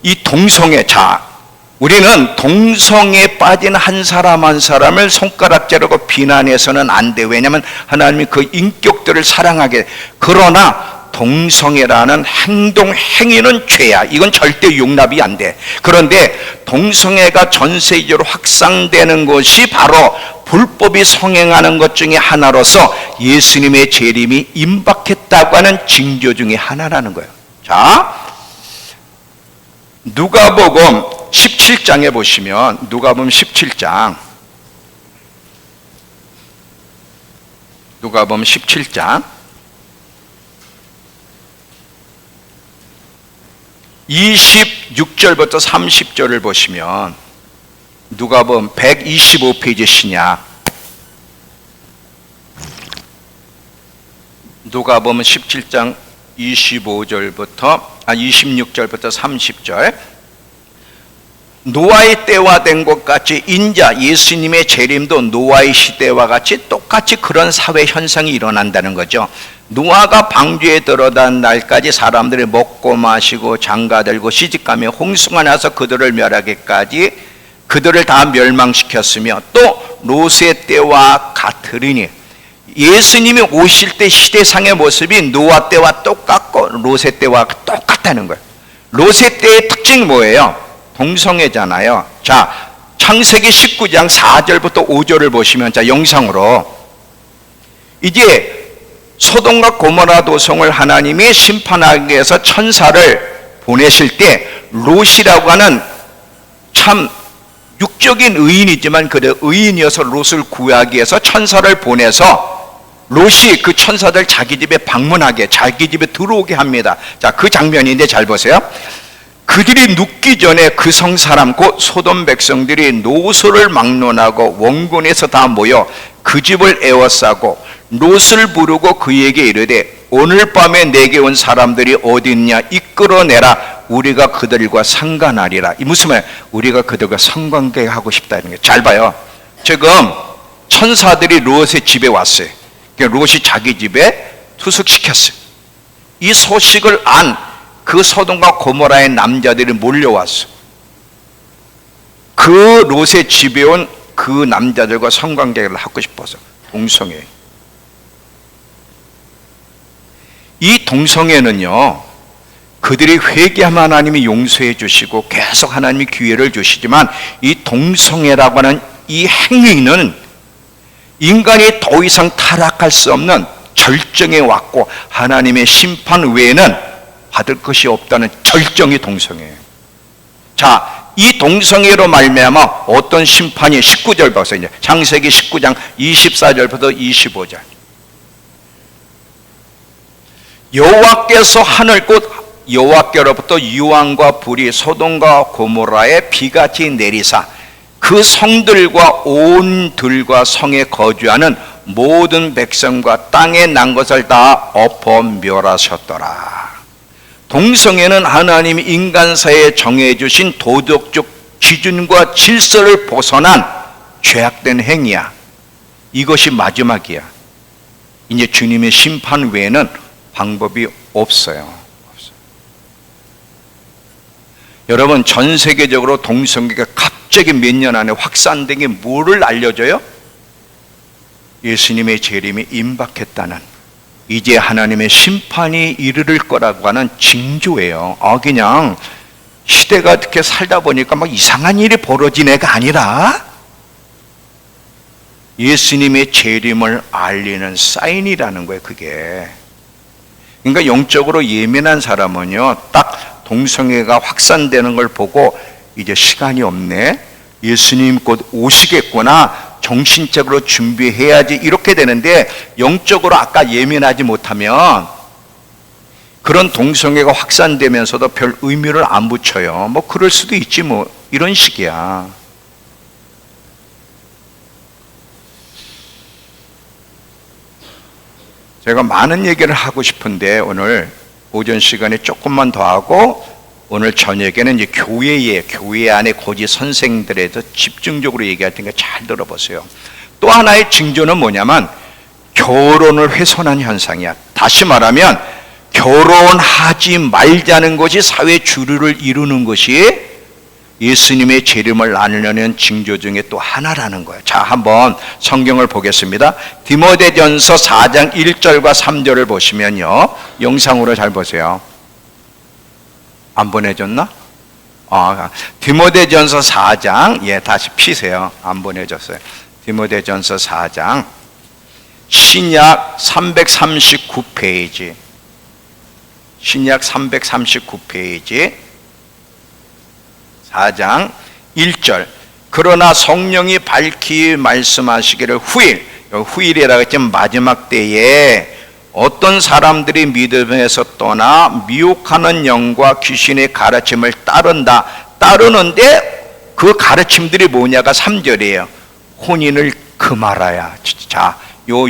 이 동성애, 자, 우리는 동성애에 빠진 한 사람 한 사람을 손가락질하고 비난해서는 안 돼. 왜냐하면 하나님이 그 인격들을 사랑하게. 그러나 동성애라는 행동, 행위는 죄야. 이건 절대 용납이 안 돼. 그런데 동성애가 전 세계적으로 확산되는 것이 바로 불법이 성행하는 것 중에 하나로서 예수님의 재림이 임박했다고 하는 징조 중에 하나라는 거예요. 자, 누가복음 17장에 보시면, 누가복음 17장, 누가복음 17장 26절부터 30절을 보시면, 누가복음 125페이지 신약. 누가복음 17장 26절부터 30절. 노아의 때와 된 것 같이 인자 예수님의 재림도 노아의 시대와 같이 똑같이 그런 사회 현상이 일어난다는 거죠. 노아가 방주에 들어간 날까지 사람들이 먹고 마시고 장가들고 시집가며 홍수가 나서 그들을 멸하기까지 그들을 다 멸망시켰으며 또 롯의 때와 같으리니 예수님이 오실 때 시대상의 모습이 노아 때와 똑같고 롯의 때와 똑같다는 거예요. 롯의 때의 특징이 뭐예요? 동성애잖아요. 자, 창세기 19장 4절부터 5절을 보시면, 자, 영상으로 이제 소돔과 고모라 도성을 하나님이 심판하기 위해서 천사를 보내실 때 롯이라고 하는 참 육적인 의인이지만 그래 의인이어서 롯을 구하기 위해서 천사를 보내서 롯이 그 천사들 자기 집에 방문하게, 자기 집에 들어오게 합니다. 자, 그 장면인데 잘 보세요. 그들이 눕기 전에 그 성 사람 곧 소돔 백성들이 노소를 막론하고 원군에서 다 모여 그 집을 에워싸고 롯을 부르고 그에게 이르되 오늘 밤에 내게 온 사람들이 어디 있냐 이끌어내라 우리가 그들과 상관하리라. 이 무슨 말이야? 우리가 그들과 성관계하고 싶다는 거예요. 잘 봐요. 지금 천사들이 롯의 집에 왔어요. 롯이 자기 집에 투숙시켰어요. 이 소식을 안 그 소돔과 고모라의 남자들이 몰려왔어. 그 롯의 집에 온 그 남자들과 성관계를 하고 싶어서. 동성애. 이 동성애는요, 그들이 회개하면 하나님이 용서해 주시고 계속 하나님이 기회를 주시지만 이 동성애라고 하는 이 행위는 인간이 더 이상 타락할 수 없는 절정에 왔고 하나님의 심판 외에는 받을 것이 없다는 절정이 동성애예요. 자, 이 동성애로 말미암아 어떤 심판이 19절 보세요. 이제 창세기 19장 24절부터 25절. 여호와께서 하늘 곧 여호와께로부터 유황과 불이 소돔과 고모라에 비같이 내리사 그 성들과 온 들과 성에 거주하는 모든 백성과 땅에 난 것을 다 엎어 멸하셨더라. 동성애는 하나님이 인간사에 정해주신 도덕적 기준과 질서를 벗어난 죄악된 행위야. 이것이 마지막이야. 이제 주님의 심판 외에는 방법이 없어요. 여러분, 전 세계적으로 동성애가 갑자기 몇 년 안에 확산된 게 뭐를 알려줘요? 예수님의 재림이 임박했다는, 이제 하나님의 심판이 이르를 거라고 하는 징조예요. 그냥 시대가 어떻게 살다 보니까 막 이상한 일이 벌어진 애가 아니라 예수님의 재림을 알리는 사인이라는 거예요, 그게. 그러니까 영적으로 예민한 사람은요, 딱 동성애가 확산되는 걸 보고 이제 시간이 없네, 예수님 곧 오시겠구나, 정신적으로 준비해야지, 이렇게 되는데 영적으로 아까 예민하지 못하면 그런 동성애가 확산되면서도 별 의미를 안 붙여요. 뭐 그럴 수도 있지 뭐, 이런 식이야. 제가 많은 얘기를 하고 싶은데 오늘 오전 시간에 조금만 더 하고 오늘 저녁에는 이제 교회 안에 고지 선생들에 대해서 집중적으로 얘기할 테니까 잘 들어보세요. 또 하나의 징조는 뭐냐면 결혼을 훼손한 현상이야. 다시 말하면 결혼하지 말자는 것이 사회 주류를 이루는 것이 예수님의 재림을 나누려는 징조 중에 또 하나라는 거예요. 자, 한번 성경을 보겠습니다. 디모데전서 4장 1절과 3절을 보시면요, 영상으로 잘 보세요. 안 보내줬나? 디모데전서 4장, 다시 피세요. 안 보내줬어요. 디모데전서 4장, 신약 339페이지, 신약 339페이지, 4장 1절. 그러나 성령이 밝히 말씀하시기를 후일이라고 했지만 마지막 때에 어떤 사람들이 믿음에서 떠나 미혹하는 영과 귀신의 가르침을 따르는데 그 가르침들이 뭐냐가 3절이에요. 혼인을 금하라야. 자, 요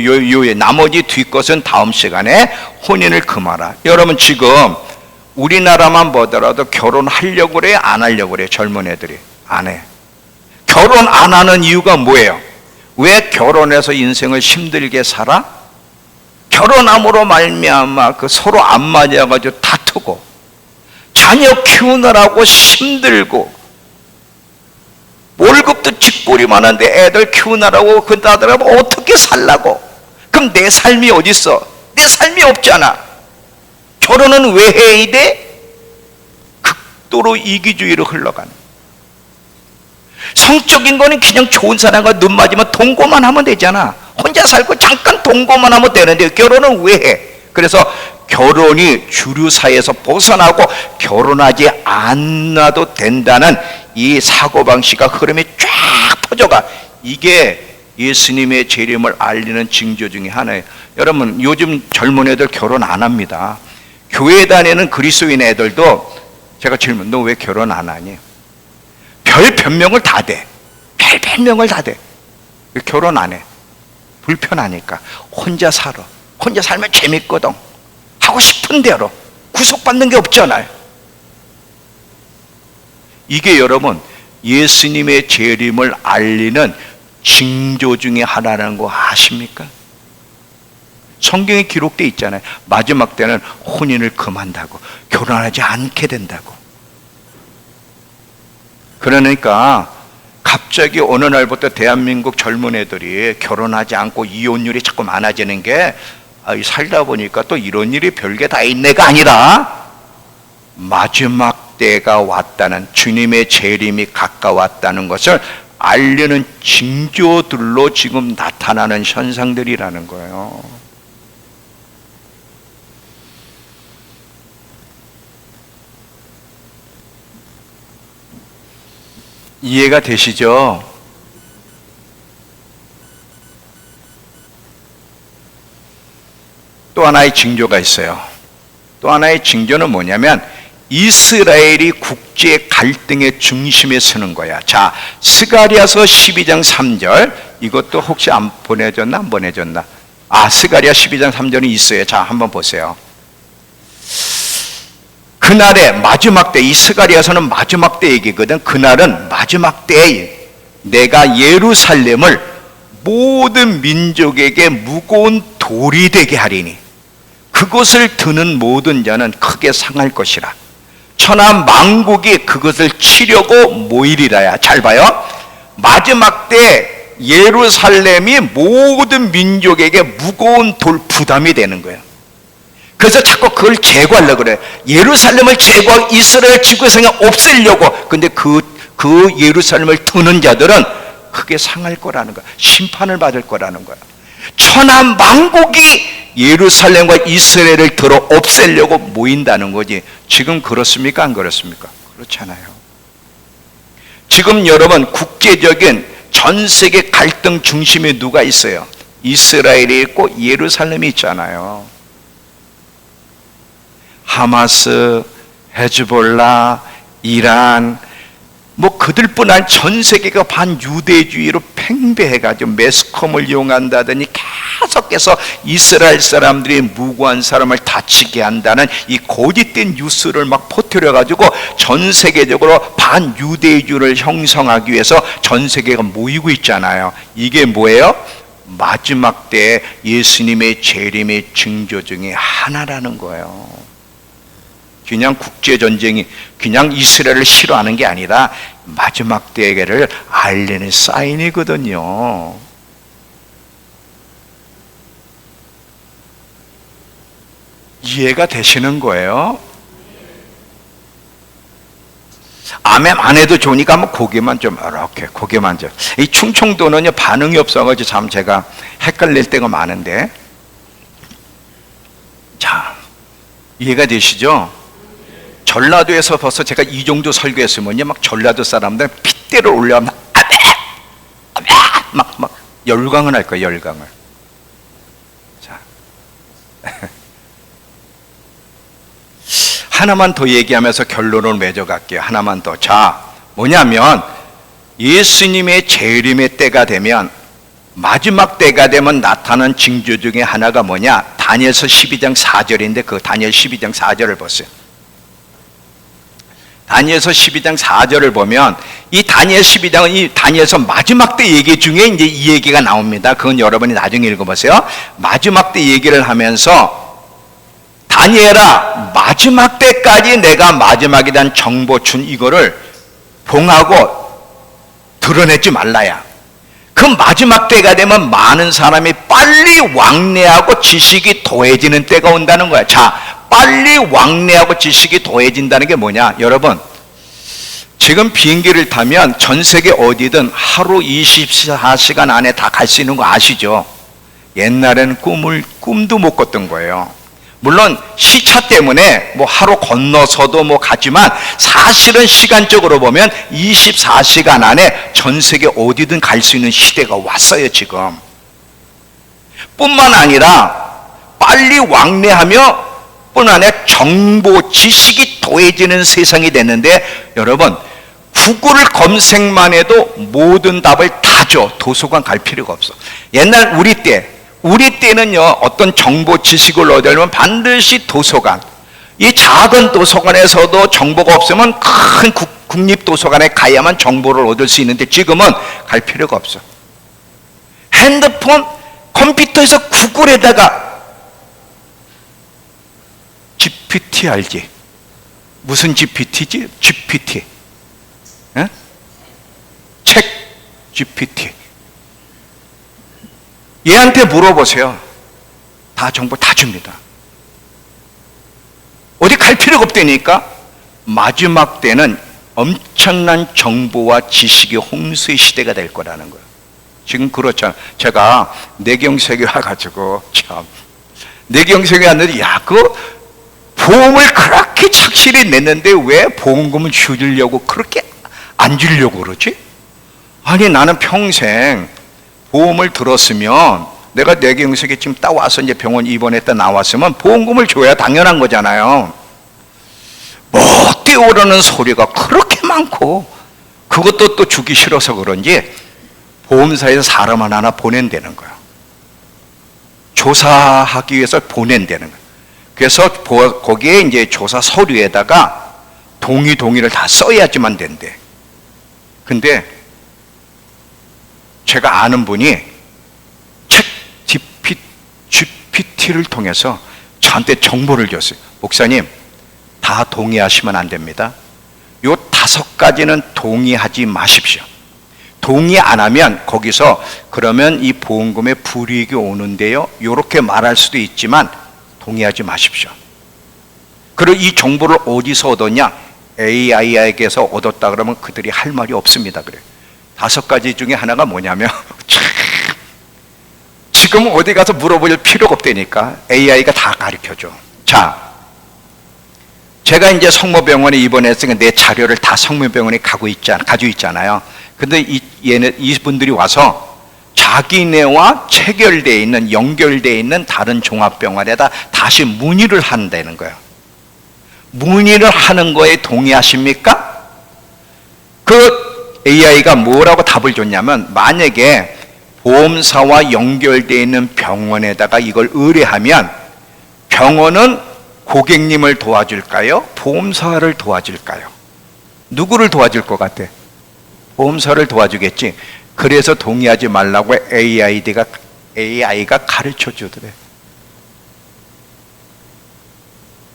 나머지 뒷것은 다음 시간에 혼인을 금하라. 여러분 지금 우리나라만 보더라도 결혼하려고 그래요? 안 하려고 그래요? 젊은 애들이 안 해. 결혼 안 하는 이유가 뭐예요? 왜 결혼해서 인생을 힘들게 살아? 결혼함으로 말미암아 그 서로 안 맞아가지고 다투고 자녀 키우느라고 힘들고 월급도 쥐꼬리만 한데 애들 키우느라고 그러더라고 어떻게 살라고? 그럼 내 삶이 어딨어? 내 삶이 없잖아. 결혼은 왜 해야 돼? 극도로 이기주의로 흘러가는. 성적인 거는 그냥 좋은 사람과 눈 맞으면 동거만 하면 되잖아. 혼자 살고 잠깐 동거만 하면 되는데 결혼은 왜 해? 그래서 결혼이 주류사회에서 벗어나고 결혼하지 않아도 된다는 이 사고방식과 흐름이 쫙 퍼져가. 이게 예수님의 재림을 알리는 징조 중에 하나예요. 여러분 요즘 젊은 애들 결혼 안 합니다. 교회 다니는 그리스도인 애들도 제가 질문, 너 왜 결혼 안 하니? 별 변명을 다 대. 별 변명을 다 대. 왜 결혼 안 해? 불편하니까. 혼자 살아. 혼자 살면 재밌거든. 하고 싶은 대로. 구속받는 게 없잖아요. 이게 여러분 예수님의 재림을 알리는 징조 중에 하나라는 거 아십니까? 성경에 기록되어 있잖아요. 마지막 때는 혼인을 금한다고, 결혼하지 않게 된다고. 그러니까 갑자기 어느 날부터 대한민국 젊은 애들이 결혼하지 않고 이혼율이 자꾸 많아지는 게 살다 보니까 또 이런 일이 별게 다 있네가 아니라 마지막 때가 왔다는, 주님의 재림이 가까웠다는 것을 알리는 징조들로 지금 나타나는 현상들이라는 거예요. 이해가 되시죠? 또 하나의 징조가 있어요. 또 하나의 징조는 뭐냐면 이스라엘이 국제 갈등의 중심에 서는 거야. 자, 스가랴서 12장 3절. 이것도 혹시 안 보내줬나? 안 보내줬나? 스가랴 12장 3절이 있어요. 자, 한번 보세요. 그날에 마지막 때, 이 스가랴서는 마지막 때 얘기거든. 그날은 마지막 때에 내가 예루살렘을 모든 민족에게 무거운 돌이 되게 하리니 그것을 드는 모든 자는 크게 상할 것이라. 천하 만국이 그것을 치려고 모이리라야. 잘 봐요. 마지막 때 예루살렘이 모든 민족에게 무거운 돌 부담이 되는 거예요. 그래서 자꾸 그걸 제거하려고 그래. 예루살렘을 제거하고 이스라엘 지구에서 없애려고. 근데 그 예루살렘을 드는 자들은 크게 상할 거라는 거야. 심판을 받을 거라는 거야. 천하 만국이 예루살렘과 이스라엘을 들어 없애려고 모인다는 거지. 지금 그렇습니까? 안 그렇습니까? 그렇잖아요. 지금 여러분 국제적인 전 세계 갈등 중심에 누가 있어요? 이스라엘이 있고 예루살렘이 있잖아요. 하마스, 헤즈볼라, 이란, 뭐 그들뿐 아니라 전 세계가 반유대주의로 팽배해가지고 매스컴을 이용한다더니 계속해서 이스라엘 사람들이 무고한 사람을 다치게 한다는 이 거짓된 뉴스를 막 퍼뜨려가지고 전 세계적으로 반유대주의를 형성하기 위해서 전 세계가 모이고 있잖아요. 이게 뭐예요? 마지막 때 예수님의 재림의 징조 중에 하나라는 거예요. 그냥 국제전쟁이 그냥 이스라엘을 싫어하는 게 아니라 마지막 때를 알리는 사인이거든요. 이해가 되시는 거예요? 아멘 안 해도 좋으니까 한번 고개만 좀 이렇게 고개만 좀. 이 충청도는요 반응이 없어가지고 참 제가 헷갈릴 때가 많은데. 자, 이해가 되시죠? 전라도에서 벌써 제가 이 정도 설교했으면요 막 전라도 사람들 핏대를 올려면 막 열광을 할 거예요. 열광을. 자, 하나만 더 얘기하면서 결론을 맺어갈게요. 하나만 더. 자, 뭐냐면 예수님의 재림의 때가 되면, 마지막 때가 되면 나타나는 징조 중에 하나가 뭐냐? 다니엘서 12장 4절인데 그 다니엘 12장 4절을 보세요. 다니엘서 12장 4절을 보면 이 다니엘 12장은 이 다니엘서 마지막 때 얘기 중에 이제 이 얘기가 나옵니다. 그건 여러분이 나중에 읽어보세요. 마지막 때 얘기를 하면서 다니엘아, 마지막 때까지 내가 마지막에 대한 정보 준 이거를 봉하고 드러내지 말라야. 그 마지막 때가 되면 많은 사람이 빨리 왕래하고 지식이 도해지는 때가 온다는 거야. 자, 빨리 왕래하고 지식이 도해진다는 게 뭐냐? 여러분, 지금 비행기를 타면 전 세계 어디든 하루 24시간 안에 다 갈 수 있는 거 아시죠? 옛날에는 꿈도 못 꿨던 거예요. 물론 시차 때문에 뭐 하루 건너서도 뭐 가지만 사실은 시간적으로 보면 24시간 안에 전 세계 어디든 갈 수 있는 시대가 왔어요, 지금. 뿐만 아니라 빨리 왕래하며 뿐만 아니라 정보, 지식이 도해지는 세상이 됐는데, 여러분, 구글을 검색만 해도 모든 답을 다 줘. 도서관 갈 필요가 없어. 옛날 우리 때는요, 어떤 정보 지식을 얻으려면 반드시 도서관, 이 작은 도서관에서도 정보가 없으면 큰 국립도서관에 가야만 정보를 얻을 수 있는데, 지금은 갈 필요가 없어. 핸드폰, 컴퓨터에서 구글에다가 GPT 알지? 무슨 GPT지? GPT. 에? 책 GPT. 얘한테 물어보세요. 다 정보 다 줍니다. 어디 갈 필요가 없다니까. 마지막 때는 엄청난 정보와 지식의 홍수의 시대가 될 거라는 거예요. 지금 그렇죠. 제가 내경색이 와가지고 참 내경색이 왔는데, 야, 그 보험을 그렇게 착실히 냈는데 왜 보험금을 줄이려고 그렇게 안 주려고 그러지? 아니, 나는 평생 보험을 들었으면, 내가 뇌경색이 지금 딱 와서 이제 병원 입원했다 나왔으면 보험금을 줘야 당연한 거잖아요. 뭐 뛰어오르는 소리가 그렇게 많고, 그것도 또 주기 싫어서 그런지 보험사에서 사람 하나 보낸다는 거야. 조사하기 위해서 보낸다는 거야. 그래서 거기에 이제 조사 서류에다가 동의를 다 써야지만 된대. 근데 제가 아는 분이 책 GPT를 통해서 저한테 정보를 줬어요. 목사님, 다 동의하시면 안 됩니다. 요 5가지는 동의하지 마십시오. 동의 안 하면 거기서 그러면 이 보험금에 불이익이 오는데요, 요렇게 말할 수도 있지만 동의하지 마십시오. 그리고 이 정보를 어디서 얻었냐? AI에게서 얻었다 그러면 그들이 할 말이 없습니다. 그래요. 5가지 중에 하나가 뭐냐면 지금 어디 가서 물어볼 필요가 없다니까. AI가 다 가르쳐줘. 자, 제가 이제 성모병원에 입원했으니까 내 자료를 다 성모병원에 가지고 있잖아요. 근데 이분들이 와서 자기네와 체결되어 있는, 연결되어 있는 다른 종합병원에다 다시 문의를 한다는 거예요. 문의를 하는 거에 동의하십니까? 그 AI가 뭐라고 답을 줬냐면, 만약에 보험사와 연결되어 있는 병원에다가 이걸 의뢰하면 병원은 고객님을 도와줄까요? 보험사를 도와줄까요? 누구를 도와줄 것 같아? 보험사를 도와주겠지. 그래서 동의하지 말라고 AI가 가르쳐 주더래.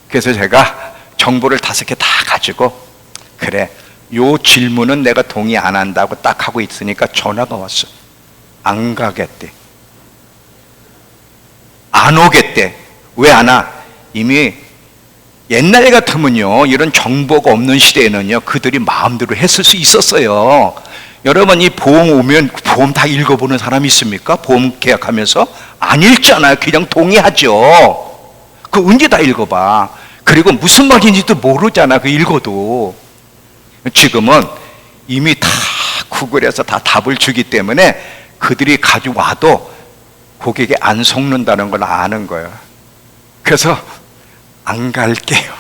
그래서 제가 정보를 5개 다 가지고, 그래, 요 질문은 내가 동의 안 한다고 딱 하고 있으니까 전화가 왔어. 안 가겠대. 안 오겠대. 왜 안 와? 이미 옛날 같으면요, 이런 정보가 없는 시대에는요, 그들이 마음대로 했을 수 있었어요. 여러분, 이 보험 오면 보험 다 읽어보는 사람이 있습니까? 보험 계약하면서? 안 읽잖아요. 그냥 동의하죠. 그 언제 다 읽어봐. 그리고 무슨 말인지도 모르잖아, 그 읽어도. 지금은 이미 다 구글에서 다 답을 주기 때문에 그들이 가져와도 고객이 안 속는다는 걸 아는 거예요. 그래서 안 갈게요.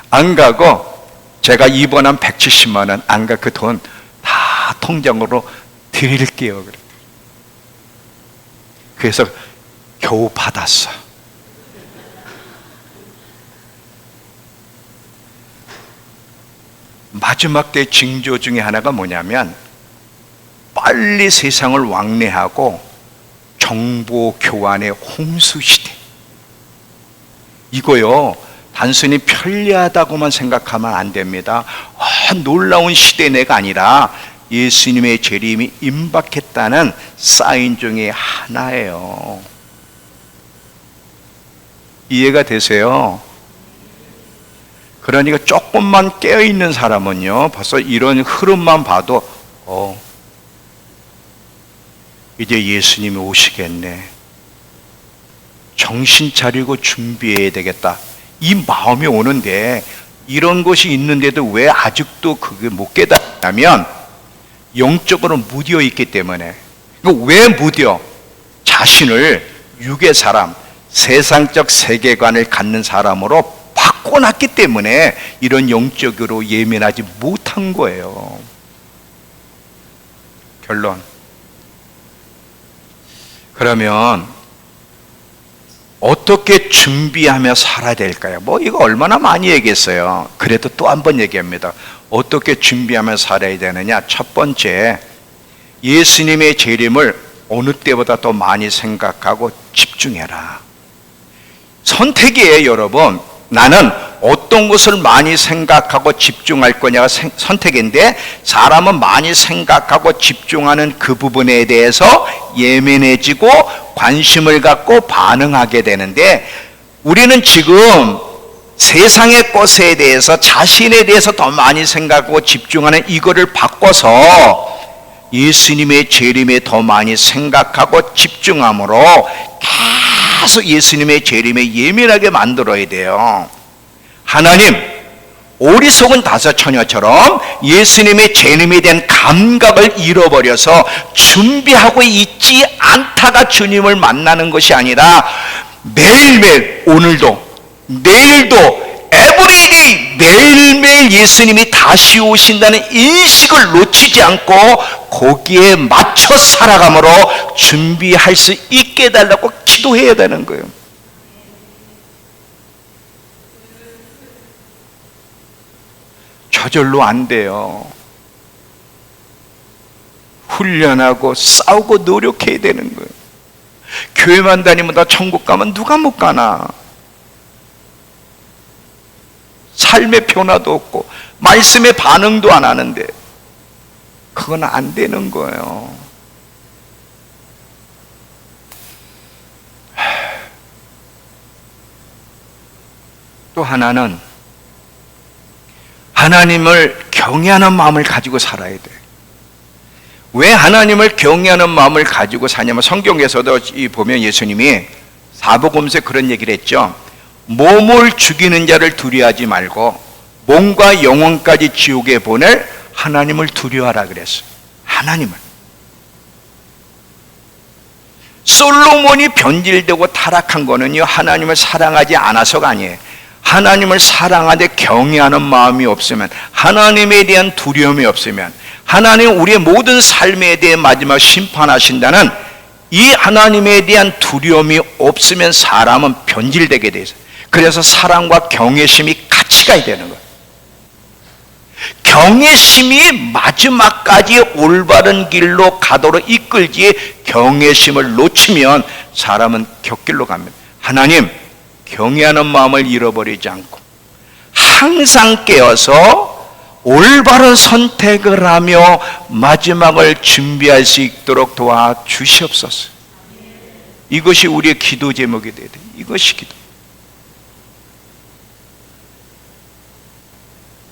안 가고, 제가 입원한 170만 원 안 가, 그 돈 다 통장으로 드릴게요. 그래서 겨우 받았어. 마지막 때 징조 중에 하나가 뭐냐면 빨리 세상을 왕래하고 정보 교환의 홍수시대. 이거요 단순히 편리하다고만 생각하면 안 됩니다. 놀라운 시대내가 아니라 예수님의 재림이 임박했다는 사인 중에 하나예요. 이해가 되세요? 그러니까 조금만 깨어있는 사람은요 벌써 이런 흐름만 봐도 이제 예수님이 오시겠네, 정신 차리고 준비해야 되겠다, 이 마음이 오는데, 이런 것이 있는데도 왜 아직도 그게 못 깨닫냐면 영적으로 무뎌 있기 때문에. 왜 무뎌? 자신을 육의 사람, 세상적 세계관을 갖는 사람으로 바꿔놨기 때문에 이런 영적으로 예민하지 못한 거예요. 결론. 그러면 어떻게 준비하며 살아야 될까요? 이거 얼마나 많이 얘기했어요. 그래도 또 한 번 얘기합니다. 어떻게 준비하며 살아야 되느냐? 첫 번째, 예수님의 재림을 어느 때보다 더 많이 생각하고 집중해라. 선택이에요, 여러분. 나는 어떤 것을 많이 생각하고 집중할 거냐가 선택인데, 사람은 많이 생각하고 집중하는 그 부분에 대해서 예민해지고 관심을 갖고 반응하게 되는데, 우리는 지금 세상의 것에 대해서, 자신에 대해서 더 많이 생각하고 집중하는 이거를 바꿔서 예수님의 재림에 더 많이 생각하고 집중함으로 계속 예수님의 재림에 예민하게 만들어야 돼요. 하나님, 오리 속은 다섯 처녀처럼 예수님의 재림에 대한 감각을 잃어버려서 준비하고 있지 않다가 주님을 만나는 것이 아니라 매일매일, 오늘도 내일도 에브리데이 매일매일 예수님이 다시 오신다는 인식을 놓치지 않고 거기에 맞춰 살아감으로 준비할 수 있게 해달라고 기도해야 되는 거예요. 저절로 안 돼요. 훈련하고 싸우고 노력해야 되는 거예요. 교회만 다니면 다 천국 가면 누가 못 가나? 삶의 변화도 없고 말씀에 반응도 안 하는데 그건 안 되는 거예요. 또 하나는 하나님을 경외하는 마음을 가지고 살아야 돼. 왜 하나님을 경외하는 마음을 가지고 사냐면, 성경에서도 보면 예수님이 사복음서에 그런 얘기를 했죠. 몸을 죽이는 자를 두려워하지 말고 몸과 영혼까지 지옥에 보낼 하나님을 두려워하라 그랬어요. 하나님을. 솔로몬이 변질되고 타락한 거는요, 하나님을 사랑하지 않아서가 아니에요. 하나님을 사랑하되 경외하는 마음이 없으면, 하나님에 대한 두려움이 없으면, 하나님 우리의 모든 삶에 대해 마지막 심판하신다는 이 하나님에 대한 두려움이 없으면 사람은 변질되게 돼 있어요. 그래서 사랑과 경외심이 같이 가야 되는 거예요. 경외심이 마지막까지 올바른 길로 가도록 이끌지, 경외심을 놓치면 사람은 곁길로 갑니다. 하나님, 경외하는 마음을 잃어버리지 않고 항상 깨어서 올바른 선택을 하며 마지막을 준비할 수 있도록 도와주시옵소서. 이것이 우리의 기도 제목이 돼야 돼요. 이것이 기도.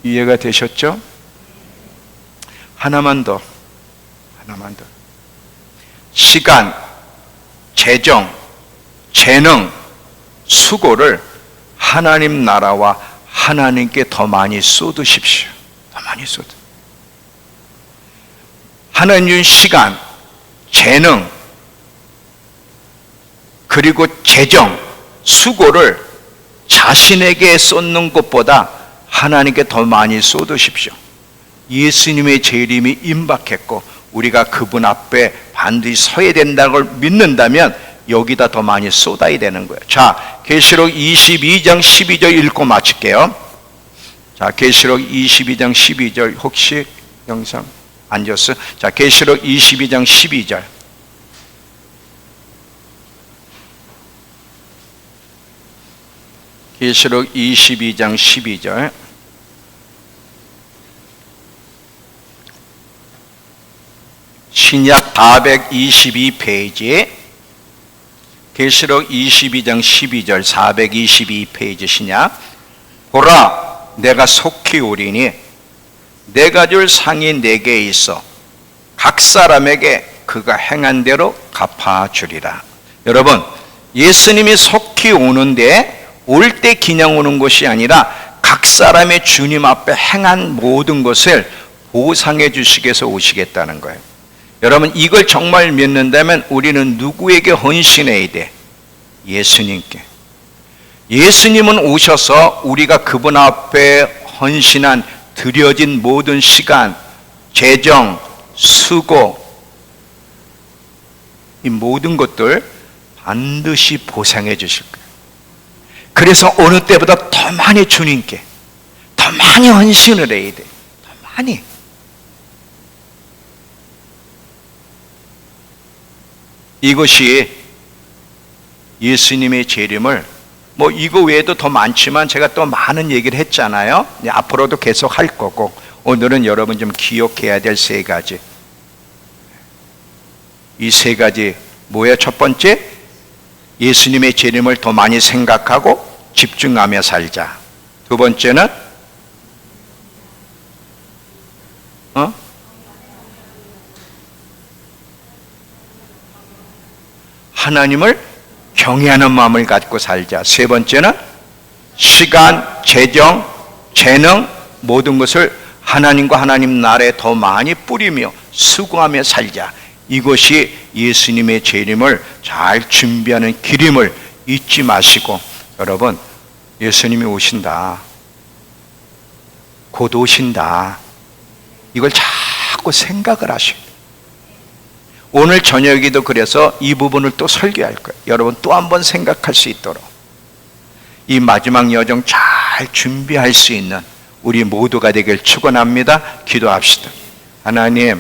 이해가 되셨죠? 하나만 더. 시간, 재정, 재능, 수고를 하나님 나라와 하나님께 더 많이 쏟으십시오. 더 많이 쏟아. 하나님 준 시간, 재능, 그리고 재정, 수고를 자신에게 쏟는 것보다 하나님께 더 많이 쏟으십시오. 예수님의 재림이 임박했고 우리가 그분 앞에 반드시 서야 된다고 믿는다면 여기다 더 많이 쏟아야 되는 거예요. 자, 계시록 22장 12절 읽고 마칠게요. 자, 계시록 22장 12절 혹시 영상 안 줬어? 자, 계시록 22장 12절. 계시록 22장 12절. 신약 422페이지. 계시록 22장 12절 422페이지 신약. 보라, 내가 속히 오리니 내가 줄 상이 내게 있어 각 사람에게 그가 행한 대로 갚아주리라. 여러분, 예수님이 속히 오는데 올 때 그냥 오는 것이 아니라 각 사람의 주님 앞에 행한 모든 것을 보상해 주시기 위해서 오시겠다는 거예요. 여러분, 이걸 정말 믿는다면 우리는 누구에게 헌신해야 돼? 예수님께. 예수님은 오셔서 우리가 그분 앞에 헌신한 드려진 모든 시간, 재정, 수고, 이 모든 것들 반드시 보상해 주실 거예요. 그래서 어느 때보다 더 많이 주님께, 더 많이 헌신을 해야 돼. 더 많이. 이것이 예수님의 재림을 이거 외에도 더 많지만 제가 또 많은 얘기를 했잖아요. 앞으로도 계속 할 거고 오늘은 여러분 좀 기억해야 될 세 가지. 이 세 가지 뭐야? 첫 번째, 예수님의 재림을 더 많이 생각하고 집중하며 살자. 두 번째는 하나님을 경외하는 마음을 갖고 살자. 세 번째는 시간, 재정, 재능 모든 것을 하나님과 하나님 나라에 더 많이 뿌리며 수고하며 살자. 이것이 예수님의 재림을 잘 준비하는 길임을 잊지 마시고, 여러분, 예수님이 오신다, 곧 오신다, 이걸 자꾸 생각을 하셔야 돼요. 오늘 저녁에도 그래서 이 부분을 또 설교할 거예요. 여러분 또 한 번 생각할 수 있도록 이 마지막 여정 잘 준비할 수 있는 우리 모두가 되길 축원합니다. 기도합시다. 하나님,